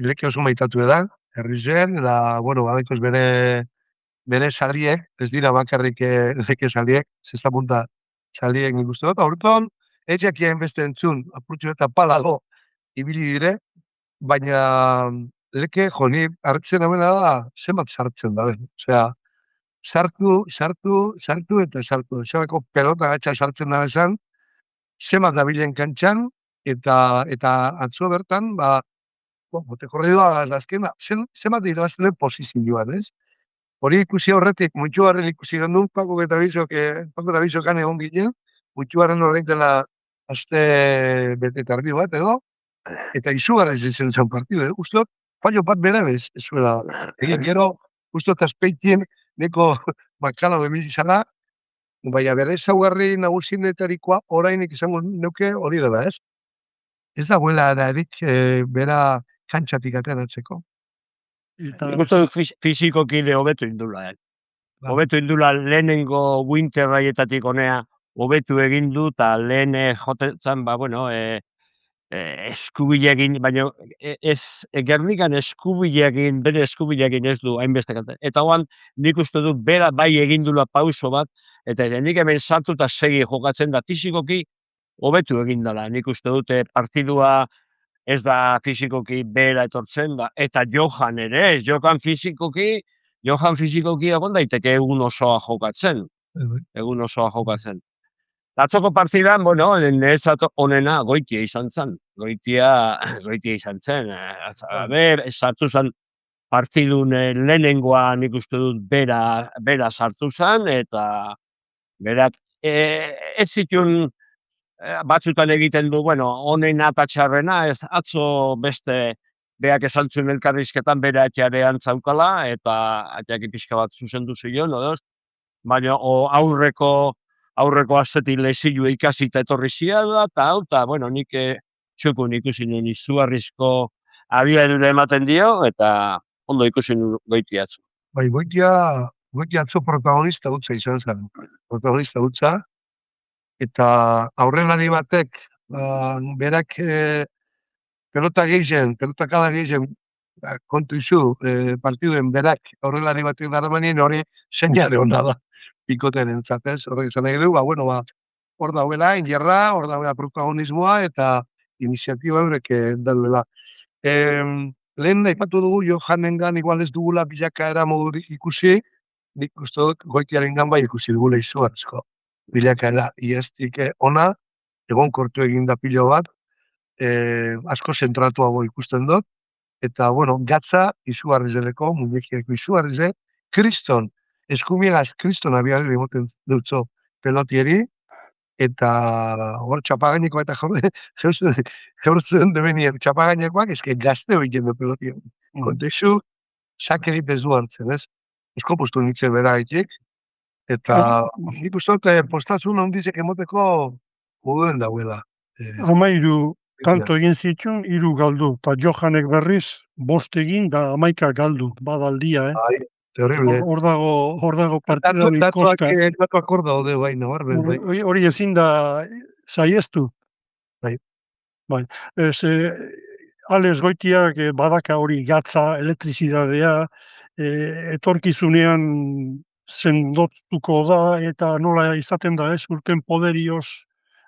leke oso maitatu edan, herri zen, eta, bueno, badikoz bere saliek, ez dira bakarrik leke saliek, zesta punta saliek nik uste dut, aurton, etxakien beste entzun, apurtxo eta palago, ibili dire, baina leke, ni hartzen hauena da, zenbat sartzen da, osea, sartu, eta sartu. Esabeko pelota gatsa sartzen da esan, zenbat dabilen kantxan, eta atzo bertan, bote korridua azkena, zenbat irabazten posizioan, ez? Hori ikusi horretik, muntxuaren ikusi gendun, Pako eta Bizokan egon ginen, muntxuaren horrein dela aste bete tardi bat, edo, eta izugarra izan zen partidu, guztot, fallo bat bera bez, ez zuela. Egin gero, guztot azpeitien, neko bakala bemil izala, baina bere ezaugarri nagusinetarikoa orainik izango neuke hori dela, ez? Ez dagoela erik bera kantxatik ateratzeko. Nik uste dut fizikoki hobetu indula. Hobetu indula lehenengo winter raietatik honea, hobetu egin du, eta lehen jotetzen, eskubileekin, baina Gernikan eskubileekin, bere eskubileekin ez du hainbeste kanten. Eta hoan, nik uste dut bera bai egindula pauso bat, eta nik hemen sartu eta segi jokatzen da fizikoki hobetu egin dela. Nik uste dute partidua ez da fizikoki bera etortzen da, eta Johan ere, Johan fizikoki egon daiteke egun osoa jokatzen. Egun osoa jokatzen. Atzoko partidan, niretzat onena Goitia izan zen. Goitia izan zen. Sartu zen partidun lehenengoa nik uste dut bera sartu zen, eta berak ez zituen batzutan egiten du, onena eta txarrena, ez atzo beste beak esan zuen elkarrizketan bera etxarean zaukala, eta atxaki pixka bat zuzendu zion, baina aurreko astetik lezilu ikasita etorri ziala, eta nik txukun ikusi nuen izugarrizko abiadura ematen dio, eta ondo ikusi nuen Goitia atzo. Bai, Goitia atzo protagonista hutsa izan zen. Protagonista hutsa, eta aurrelari batek, berak pelota kada gehien, kontu izu, partiduen berak aurrelari batek daramanien hori seinale hona da. Pikoten entzatez, horrek izan nahi du, hor dauela, ingerra, hor dauela protagonismoa, eta iniziatiba horrek dauela. Lehen aipatu dugu, Johannengan igual ez dugula bilakaera modurik ikusi, nik uste dut Goitiarengan bai ikusi dugula izugarrizko bilakaera. Iaztik ona, egon kortu eginda pilo bat, asko zentratuago ikusten dut, eta, gatza izugarriz deleko, muñekieko izugarriz, kriston, eskumiegaz kriston abiaduri moten dutzo pelotieri, eta hor txapagaineko eta jaurtzen debenien txapagainekoak, eske gazte hori jende pelotien. Kontekstu, sakerit ez du hartzen, ez? Esko postu nintzen bera haitik, eta nik uste dut postazun ondizek emoteko moduen dauela. 13 tanto egin zituen, 3 galdu, eta Johanek berriz 5 egin da 11 galdu, badaldia, Terrible. Hor dago partida koska. Datuak hor daude, bai, nabarren, bai. Hori ezin da saiestu. Bai. Alex Goitiak badaka hori gatza, elektrizidadea, etorkizunean sendotuko da, eta nola izaten da, urten poderioz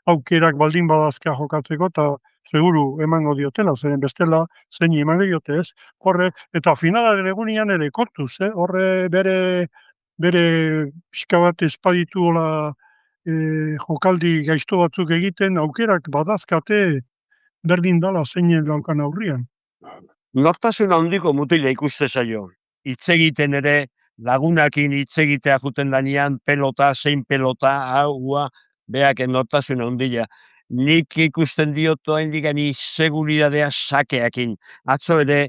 aukerak baldin badazka jokatzeko, eta seguru emango diotela, zeren bestela zein emango diote, ez? Horre, eta finalaren egunian ere kontuz, horre bere pixka bat espaditu jokaldi gaizto batzuk egiten, aukerak badazkate berdin dala zeinen laukan aurrian. Nortasun handiko mutila ikuste zaio. Hitz egiten ere, lagunakin hitz egitea juten danean, pelota, zein pelota, hau, beak nortasun handia. Nik ikusten diot oraindik seguridadea sakeakin. Atzo ere,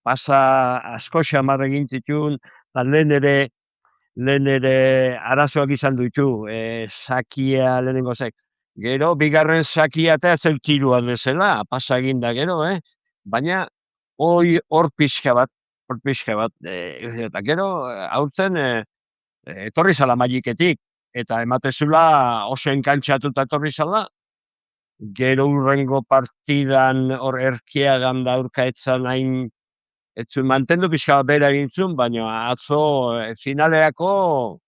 pasa asko xamar egin zituen, eta lehen ere arazoak izan ditu, sakia lehenengo zek. Gero, bigarren sakia eta zeu tiruan bezala, pasa eginda gero, baina hor pixka bat, eta gero, aurten, etorri zala magiketik, eta ematezula oso enkantxatuta etorri zala, gero urrengo partidan hor erkiagan da aurkaetzan hain, etzun mantendu pixka bat bera egintzun, baina atzo finaleako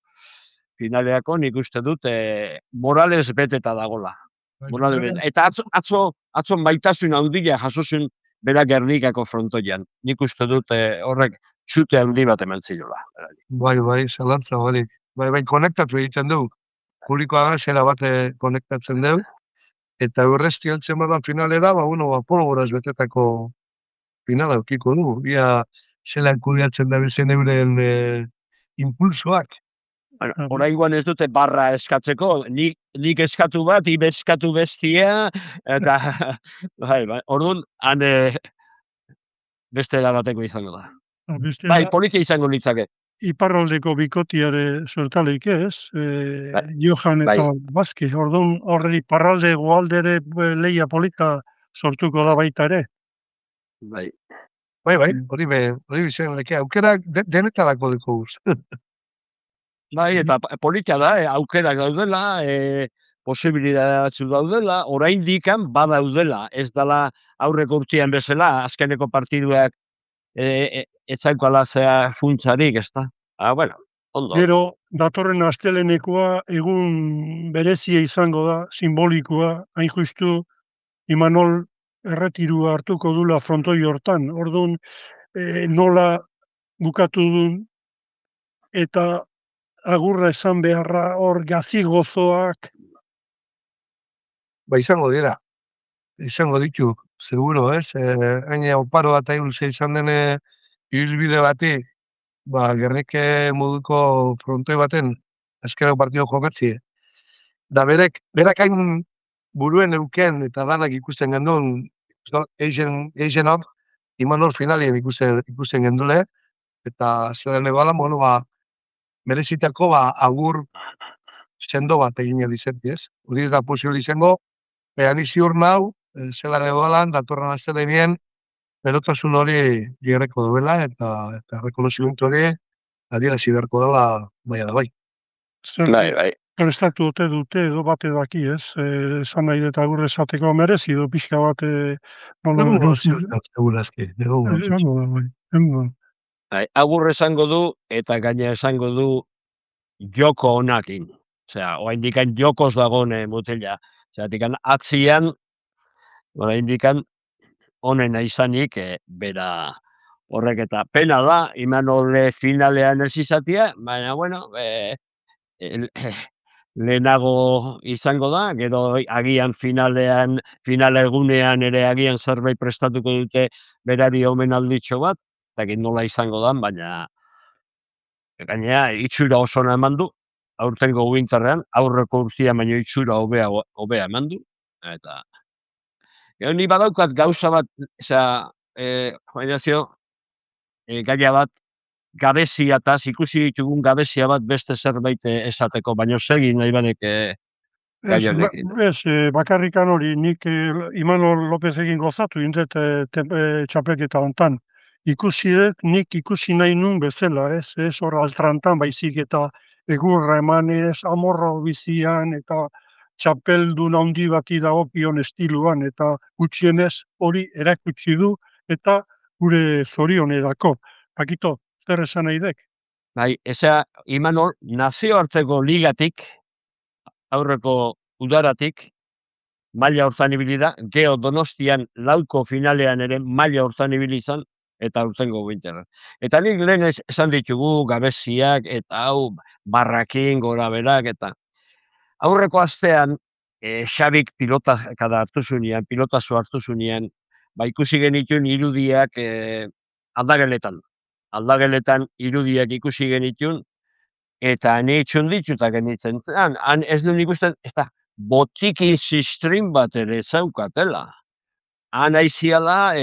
nik uste dut Morales beteta dagola. Eta atzo maitasun handia jasozun bera Gernikako frontoian. Nik uste dut horrek txute handi bat eman zilola. Bai, zalantza barik. Bai, konektatu egiten du. Publikoa zera bat konektatzen du. Eta urresti heltzen badan finalera, polvoraz betetako finala eukiko du. Ia zelan kudeatzen da bezen euren impulsoak. Bueno, oraingoan ez dute barra eskatzeko, nik eskatu bat, ibe eskatu bestia, eta orduan, han beste erabateko izango da. Bai, politia izango litzake. Iparraldeko bikotiare sortaleik ez, Johan eta Baski, orduan horre iparralde goaldere leia polita sortuko da baita ere. Bai, hori bizien leke, aukerak denetarako duko guz. Bai, eta politia da, aukerak daudela, posibilidade batzu daudela, oraindikan badaudela, ez dela aurreko urtean bezala, azkeneko partiduak etzaikoala zea funtsarik, ez da? Bueno, ondo. Gero, datorren astelenekoa egun berezia izango da, simbolikoa, hain justu, Imanol erretirua hartuko dula frontoi hortan. Orduan, nola bukatu duen, eta agurra esan beharra hor gazigozoak. Izango dira. Izango ditu, seguro, ez? Haine oparo bat ailuze izan dene ibilbide bati, Gernike moduko frontoi baten azkeneko partido jokatzi. Da berak hain buruen euken eta danak ikusten gendun, eixen hor, Imanol finalien ikusten gendule, eta zelan egoala, merezitako agur sendo bat egin edizenti, ez? Hori ez da posible izango, behan iziur nau, zelan egoalan, datorren astelenien, berotasun hori gerreko duela, eta rekonozimentu hori adierazi beharko dela baina da bai. Bai. Prestatu dute edo bate daki, ez? Esan nahi dut agur esateko merezi edo pixka bat... Agur esango du, eta gaina esango du joko honakin. Osea, oraindikan jokoz dagoen mutila. Osea, atzian, oraindikan honena izanik, bera horrek eta pena da, Imanol finalean ez izatea, baina, bueno, lehenago izango da, gero agian finale egunean ere agian zerbait prestatuko dute berari omenalditxo bat, eta nola izango da, baina gainera itxura oso eman du, aurtengo winterrean, aurreko urtia baino itxura hobea eman du, eta gero ni badaukat gauza bat, gaia bat, gabezia eta ikusi ditugun gabezia bat beste zerbait esateko, baina segin nahi banek gaionekin. Ez, bakarrikan hori, nik Imanol López egin gozatu indet txapelketa hontan. Nik ikusi nahi nun bezala, ez hor altrantan baizik eta egurra emanez, amorra bizian eta txapeldun handi bati dagokion estiluan eta gutxienez hori erakutsi du eta gure zorionerako. Pakito, zer esan nahi dek? Bai, Imanol nazioarteko ligatik, aurreko udaratik, maila hortan ibili da, gero Donostian lauko finalean ere maila hortan ibili izan, eta aurtengo winterra. Eta nik lehen esan ditugu gabeziak, eta hau barrakin, gora berak, eta aurreko astean, Xabik pilotakada hartu zunean, pilotazo hartu zunean, ikusi genituen irudiak aldageletan. aldageletan irudiak ikusi genitun, eta ne itxun dituta genitzen. Han ez duen ikusten, ez da, botiki zistrin bat ere zaukatela. Han aiziala,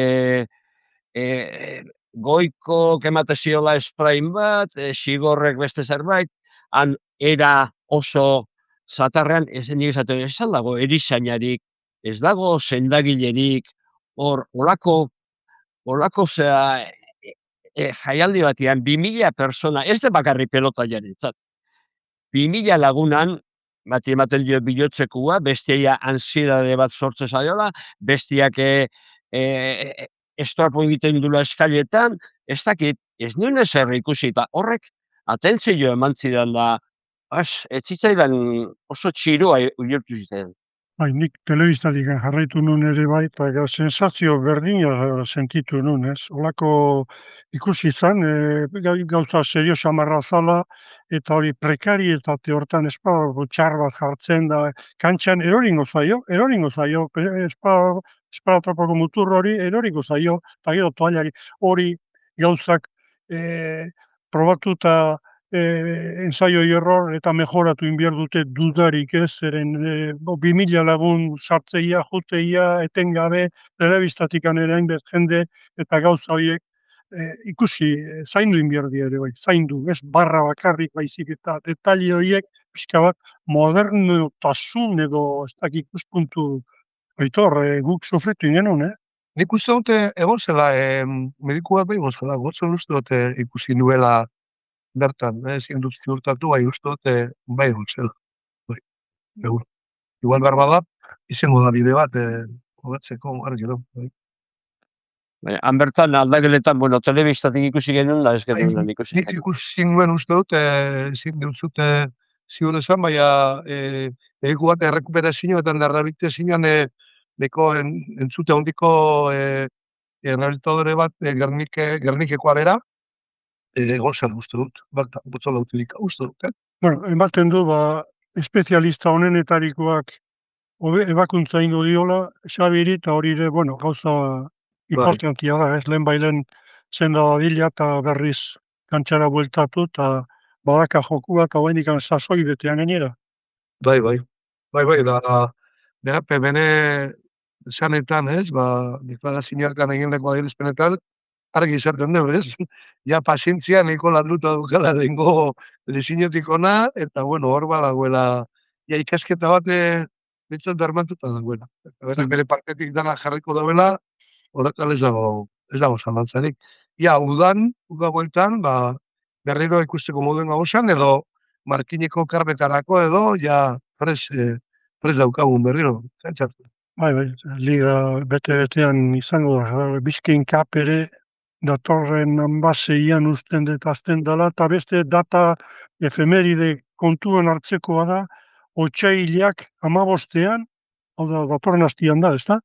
goiko kemate ziola esprain bat, xigorrek beste zerbait, han era oso zatarrean, ez dago erizainarik, ez dago sendagilerik, hor, olako zea, jaialdi batean, 2000 persona, ez da bakarri pelota jaretzat. 2000 lagunan, bat ematen dio bilotzekua, besteia ansiedade bat sortze zaiola, bestiak estorpo egiten dula eskailetan, ez dakit, ez nuen ezer ikusi, eta horrek atentzio eman zidan da, ez zitzaidan oso txiroa ulertu zitzen. Bai, nik telebistatik jarraitu nun ere bai, eta sensazio berdina sentitu nun, ez? Olako ikusi izan, gauza serio samarra zala, eta hori prekarietate hortan txar bat jartzen da, kantxan eroringo zaio, esparatropoko mutur hori eroringo zaio, eta gero toallari hori gauzak probatuta ensaio error eta mejoratu inbiar dute dudarik ez, zeren 2000 lagun sartzeia, juteia, etengabe, telebistatik anera inbert jende, eta gauza horiek ikusi, zaindu inbiardi ere bai, zaindu, ez barra bakarrik baizik, eta detalle horiek, pixka bat, modernotasun edo, ez dakik ikuspuntu, aitor, guk sofretu ingenun, Nik uste dute, egon zela, mediku bat egon zela, gotzen uste dute ikusi nuela bertan, ezin dut ziurtatu, bai uste dute bai egon zela. Bai, egur. Igual behar bada, izango da bide bat, hobetzeko, argi do. Bai. Han bertan aldageletan, bueno, telebistatik ikusi genuen, da ez genuen ikusi. Nik ikusi nuen uste dut, ezin dut zute ziur esan, baina mediku bat errekuperazioetan da rehabilitazioan neko entzute hondiko rehabilitadore bat Gernikekoa bera, gozan uste dut, bat botzola utilika uste dut, Bueno, ematen du, espezialista honenetarikoak ebakuntza ingo diola, Xabiri, eta hori ere, bueno, gauza importantia da, ez lehen bailen zenda dadila eta berriz kantxara bueltatu, eta badaka jokua, eta hori nikan sasoi betean gainera. Bai, da, berape, bene zanetan, ez, deklarazioak egindako adierazpenetan, argi izaten du, ez? Ja, pazientzia nahiko landuta dukala dengo lezinetik ona, eta, bueno, hor badagoela, ja, ikasketa bat bintzat darmatuta dagoela. Eta berak bere partetik dana jarriko dauela, horretan ez dago zalantzarik. Ja, uda bueltan, berriro ikusteko moduen gausan, edo markineko karbetarako, edo, ja, prez daukagun berriro, zentzatu. Bai, liga bete-betean izango da, Bizkain Cup ere datorren anbaseian usten dut azten dela, eta beste data efemeride kontuan hartzekoa da, otsailak 15ean, hau da, datorren hastian da, ezta?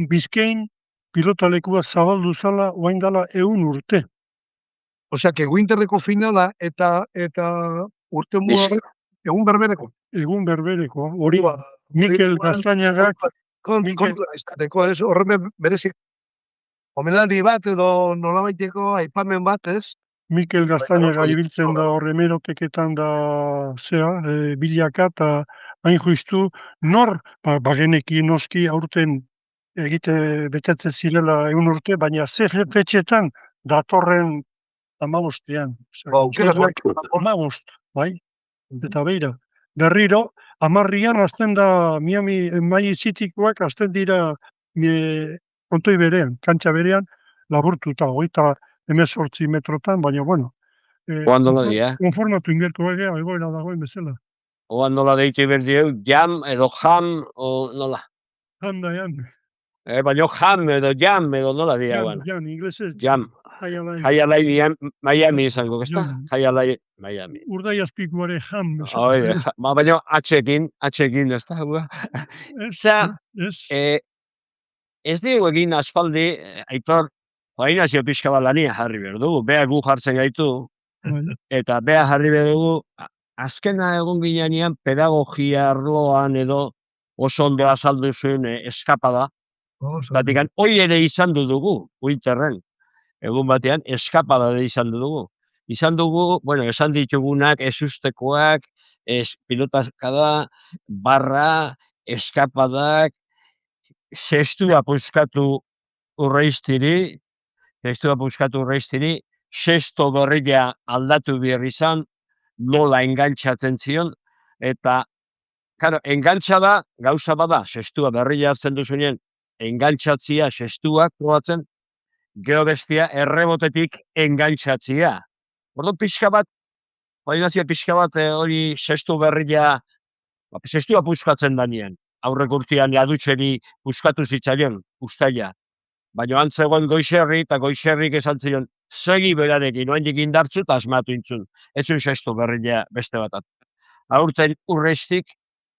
Bizkain pilotalekua zabaldu zala, oain dela 100 urte. Osea, que Winterreko finala eta urte muga egun berbereko. Egun berbereko, hori Mikel Gaztainagak kontua izateko, ez, horren berezik omenaldi bat edo nolabaiteko aipamen bat, ez? Mikel Gaztainaga ibiltzen da horre meroteketan da bilaka, eta hain justu, nor, bageneki noski aurten egite betetzen zirela 100 urte, baina ze fetxetan datorren 15ean. 15, bai? Eta beira, berriro, 10ean azten da Miami Citykoak azten dira kontoi berean, kantxa berean, laburtuta, 18 metrotan, baina, bueno, konformatu ingertu egea, egoera dagoen bezala. Oan nola deitu berdieu, jam edo jam, o nola? Jam da, jam. Baina jam edo jam edo nola dia, bueno. Jam, inglesez. Jam. Jaialai Miami izango, ez da? Jaialai Miami. Urdai azpikuare jam. Baina atxekin, ez da? Ez dugu egin aspaldi, aitor, koordinazio pixka bat lania jarri behar dugu, beha gu jartzen gaitu, eta beha jarri behar dugu, azkena egun ginean pedagogia arloan edo oso ondo azaldu zuen eskapada, zatikan, hoi ere izan dugu, Winterren. egun batean, eskapada izan dugu. Izan dugu, bueno, esan ditugunak, ezustekoak, pilotazkada, barra, eskapadak, sestua puskatu urreiztiri, sesto berria aldatu behar izan, nola engantzatzen zion, eta, claro, engantza da, gauza bada, sestua berria hartzen duzunean, engantzatzia, sestuak probatzen, gero bestia errebotetik engantzatzia. Orduan pixka bat, pixka bat hori sestu berria, sestua puskatzen danean. Aurrek urtean adutxeri puskatu zitzaion, ustaia. Baina antzegoen Goixerri, eta Goixerrik esan zion, segi berarekin, oendik indartzu, eta asmatu intzun. Etzun sestu berria beste bat. Aurten urreiztik,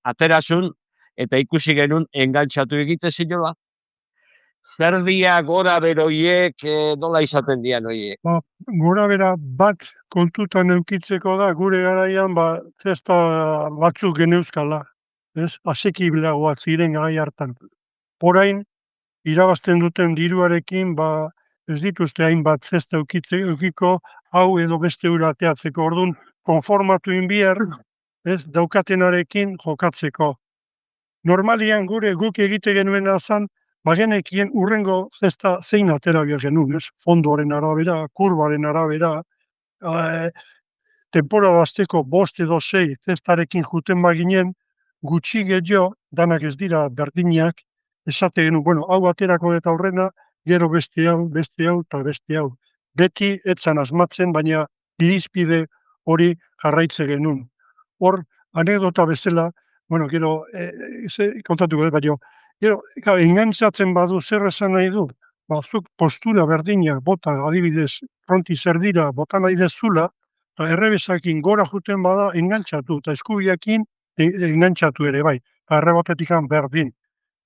aterasun, eta ikusi genuen engantzatu egite zinola. Zer dia gora beroiek, nola izaten dian horiek? Gora bera bat kontutan eukitzeko da, gure garaian zesta batzuk geneuzkala. Asekibleagoak ziren garai hartan. Orain, irabazten duten diruarekin, ez dituzte hainbat zesta eukiko, hau edo beste ura ateatzeko. Orduan, konformatu inbier, daukatenarekin jokatzeko. Normalian guk egite genuen azan, bagenekien urrengo zesta zein atera behar genuen, fondoaren arabera, kurbaren arabera, temporada azteko 5 edo 6 zestarekin juten baginen, gutxi gehiago, danak ez dira berdinak, esate genuen, bueno, hau aterako eta aurrena, gero beste hau, eta beste hau. Beti etzan asmatzen, baina irizpide hori jarraitze genuen. Hor, anekdota bezala, bueno, gero, kontatuko dut, baina, gero, engantzatzen badu zer esan nahi du, zuk postura berdina, bota, adibidez, frontiz erdira, bota nahi dezula, errebesakin gora juten bada engantzatu, eta eskubiakin engantzatu ere, bai, errebotetik berdin.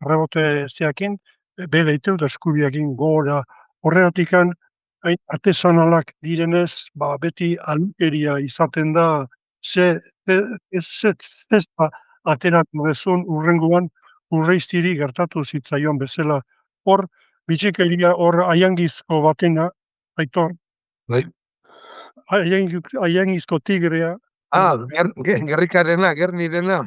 Errebote zeakin, bere iteu da eskubiakin gora, horregatik artesanalak direnez, beti alukeria izaten da, ez ateratu dezun urrengoan urreiztiri gertatu zitzaion bezala. Hor, bitxikeria hor aiangizko batena, Aitor, aiangizko tigrea. Gerrikarena, gernirena.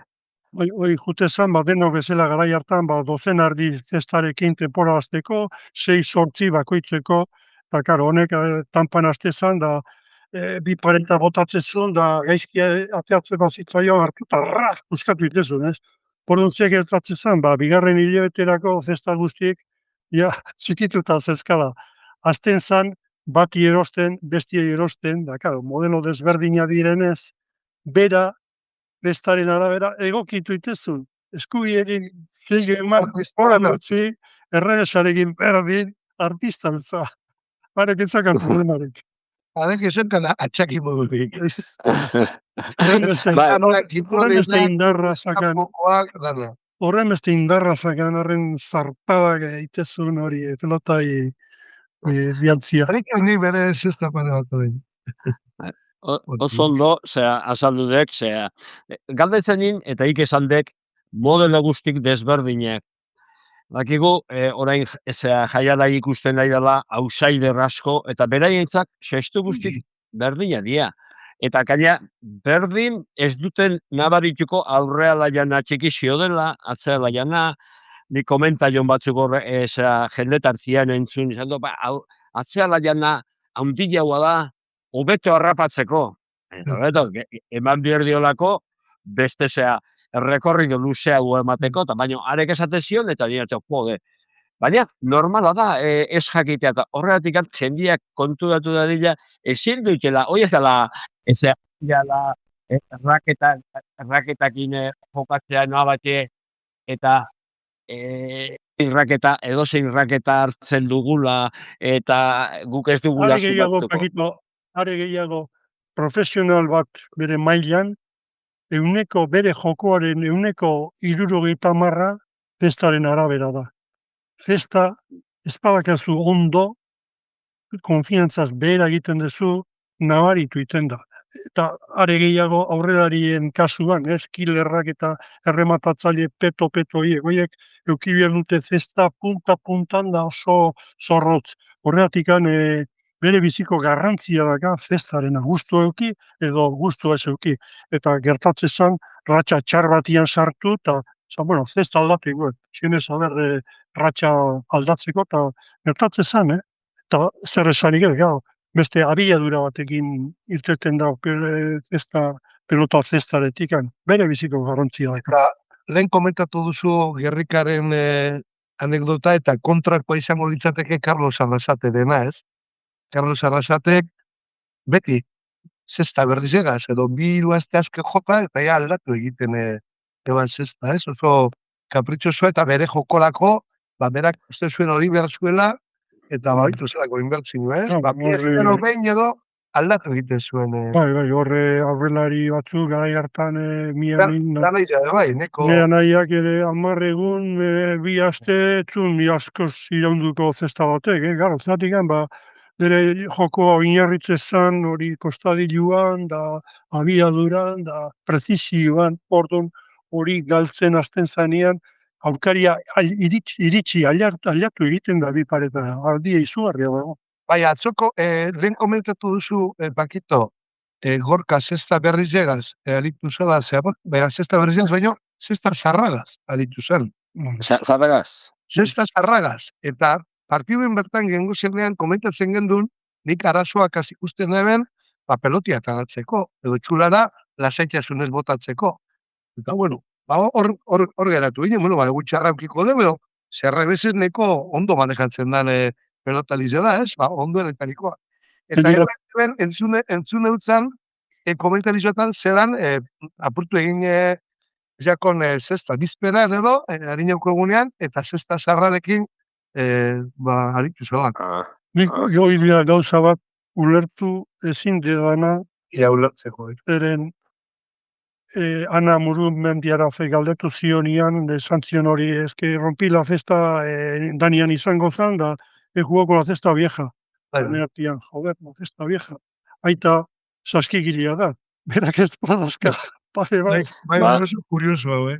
Hoi, jutezan, denok bezala garai hartan, dozen ardi zestarekin temporazteko, 6-8 bakoitzeko, eta karo, honek tanpan astezan, da bi parenta botatzen zuen, da gaizkia ateatzen bazitzaion hartu, eta rak, puskatu itezun, ez? Porduntziak gertatzen zen, bigarren hilabeterako zesta guztiek, txikituta zezkala. Azten zan, bati erosten, bestia erosten, da, karo, modelo desberdina direnez, bera, bestaren arabera, egokitu itezun. Eskubiekin, zileman, utzi, errebesarekin berdin, artistantza. Barek etzakan problemarik. Adek ezenkan atxaki modutik. Horren beste indarra zakan, horren zarpadak itezun hori, pelotai biantzia. Harik honi bere zesta pare bat hori. Oso ondo, azaldudek, galdetzen eta ik esandek, modelo guztik desberdinak. Bakigu, orain jaiala ikusten nahi dela, outsider asko, eta beraientzak sestu guztik berdina dira. Eta gaina, berdin ez duten nabarituko aurreala jana txikizio dela, atzeala jana, ni komentaion batzuk horre, jendetartzian entzun, izan du, atzeala jana, handiagoa da, hobeto harrapatzeko. Eman behar diolako, beste errekorrido luzea emateko, eta baina arek esate zion, eta dira, jode. Baina, normala da, ez jakitea, eta horregatik jendiak konturatu da dira, ezin dutela, hoi ez dela, erraketakin jokatzea noa bate, eta edozein raketa hartzen dugula, eta guk ez dugula zubatzeko. Are gehiago, profesional bat bere mailan, bere jokoaren 60% zestaren arabera da. Zesta, espadakazu ondo, konfiantzaz behera egiten duzu, nabaritu iten da. Eta are gehiago aurrerarien kasuan, killerrak eta errematatzaile peto-peto horiek eukibier dute zesta punta-puntan da oso zorrotz. Horregatik bere biziko garrantzia daka festaren gustu euki edo gustu ez euki. Eta gertatzen zen, ratxa txar batian sartu, eta bueno, festa aldatu igual. Txinez, ratxa aldatzeko, eta gertatzen zen, Eta zer esanik ez, beste abiadura batekin irteten da pelota festaretik, bere biziko garrantzia daka. Eta lehen komentatu duzu Gernikaren anekdota eta kontrakoa izango litzateke Carlos Arrasate dena, ez? Carlos Arrasatek beti zesta berriz egaz, edo 2 aste aske jota eta ja aldatu egiten eban zesta, ez? Oso kapritxoso eta bere jokolako, berak uste zuen hori behar zuela, eta baitu zelako inbertzinua, ez? Bi astero behin edo aldatu egiten zuen. Bai, horre aurrelari batzuk garai hartan neko... Nea nahiak ere 10 egun, 2 aste etzun askoz iraunduko zesta batek, garo, zatik bere jokoa oinarritzen hori kostadiluan, da abiaduran, da prezizioan, orduan hori galtzen hasten zanean, aurkaria iritsi aliatu egiten da bi paretara, aldia izugarria dago. Bai, atzoko, lehen komentatu duzu, Pakito, Gorka zesta berriz egaz, alitu zela, zesta berriz egaz, baina zesta zarragaz alitu zen. Zarragaz? Zesta zarragaz, eta partiduen bertan gengo zenean komentatzen gendun, nik arazoak ikusten eben, pelotia tagatzeko, edo txulara lasaitasunez botatzeko. Eta bueno, hor geratu ginen, gutxarra eukiko dugu, edo zerrebezez neko ondo manejatzen den pelota lizela, ez? Ondoen etarikoa. Eta entzune utzan, komentarizoetan zelan apurtu egin jakon zesta bizpera edo, harinauko egunean, eta zesta zarrarekin aritu zelak. Nik joi dira gauza bat ulertu ezin dedana. Ia ulertzeko. Eren Ana Murumendiara galdetu zionian, esan zion hori, eske rompi la festa danian izango zan, da jugoko la cesta vieja. Nertian, joder, la cesta vieja. Aita saskigilia da. Berak ez badazka. Bai, oso kurioso hau,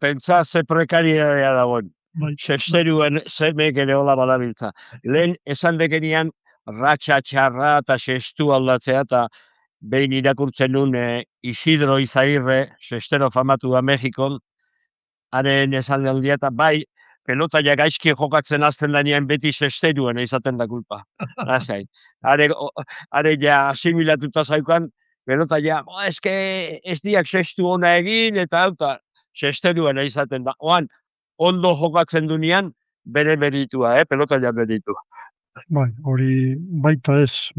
Pentsa ze prekaria dagoen. Sesteruen zemek ere hola badabiltza. Lehen esan dekenian ratxa txarra eta sestu aldatzea eta behin irakurtzen nun Isidro Izairre, sestero famatu da Mexikon, haren esan aldia eta bai, pelota ja gaizki jokatzen azten danean beti sesteruen izaten da kulpa. Hare ja asimilatuta zaukan, pelota ja, eske ez diak sestu ona egin eta sesteruen izaten da. Ondo jokatzen dunean, bere beritua, pelota ja beritua. Bai, hori baita ez.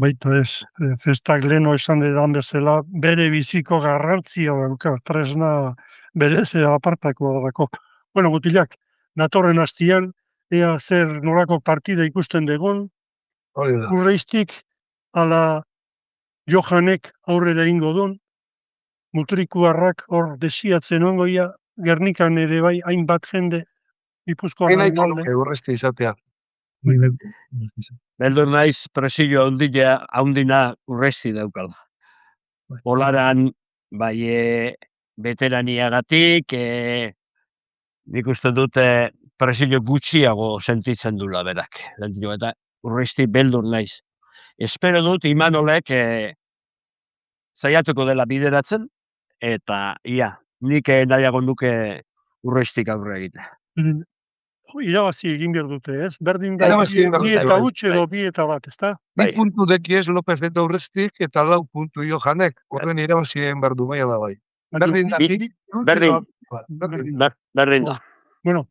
Festak leno esan edan bezala, bere biziko garrantzia dauka, tresna berezea apartakoa dago. Bueno, mutilak, natorren hastian, ea zer nolako partida ikusten degon, Urreiztik, ala Johanek aurrera ingo duen, mutrikuarrak hor desiatzen ongoia, Gernikan ere bai, hainbat jende, Gipuzkoan Urresti izatea. Beldur naiz presillo haundina Urresti daukala. Olaran, bai, veteraniagatik, nik uste dute presillo gutxiago sentitzen dula berak. Eta Urresti beldur naiz. Espero dut Imanolek zaiatuko dela bideratzen, eta nik nahiago nuke Urrestik aurre egitea. Irabazi egin behar dute, ez? Berdin da, bi eta utxe edo bi eta bat, ez da? Bi puntu dekiez López de Urrestik eta 4 puntu Johanek, horren irabazi egin behar du, bai da bai. Berdin da. Berdin da. Bueno,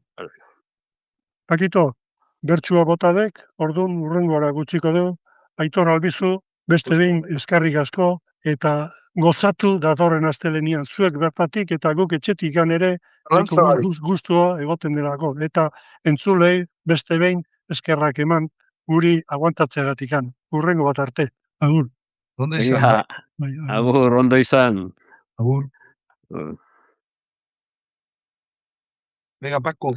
Pakito, bertxua botadek, orduan urrengoara gutxiko du, Aitor Albizu, beste behin eskarrik asko, eta gozatu datorren astelenian zuek bertatik eta guk etxetik ere guztua egoten delako. Eta entzulei beste behin eskerrak eman guri aguantatzeagatik. Urrengo bat arte. Agur. Ondo izan. Agur, ondo izan. Agur. Venga, Paco.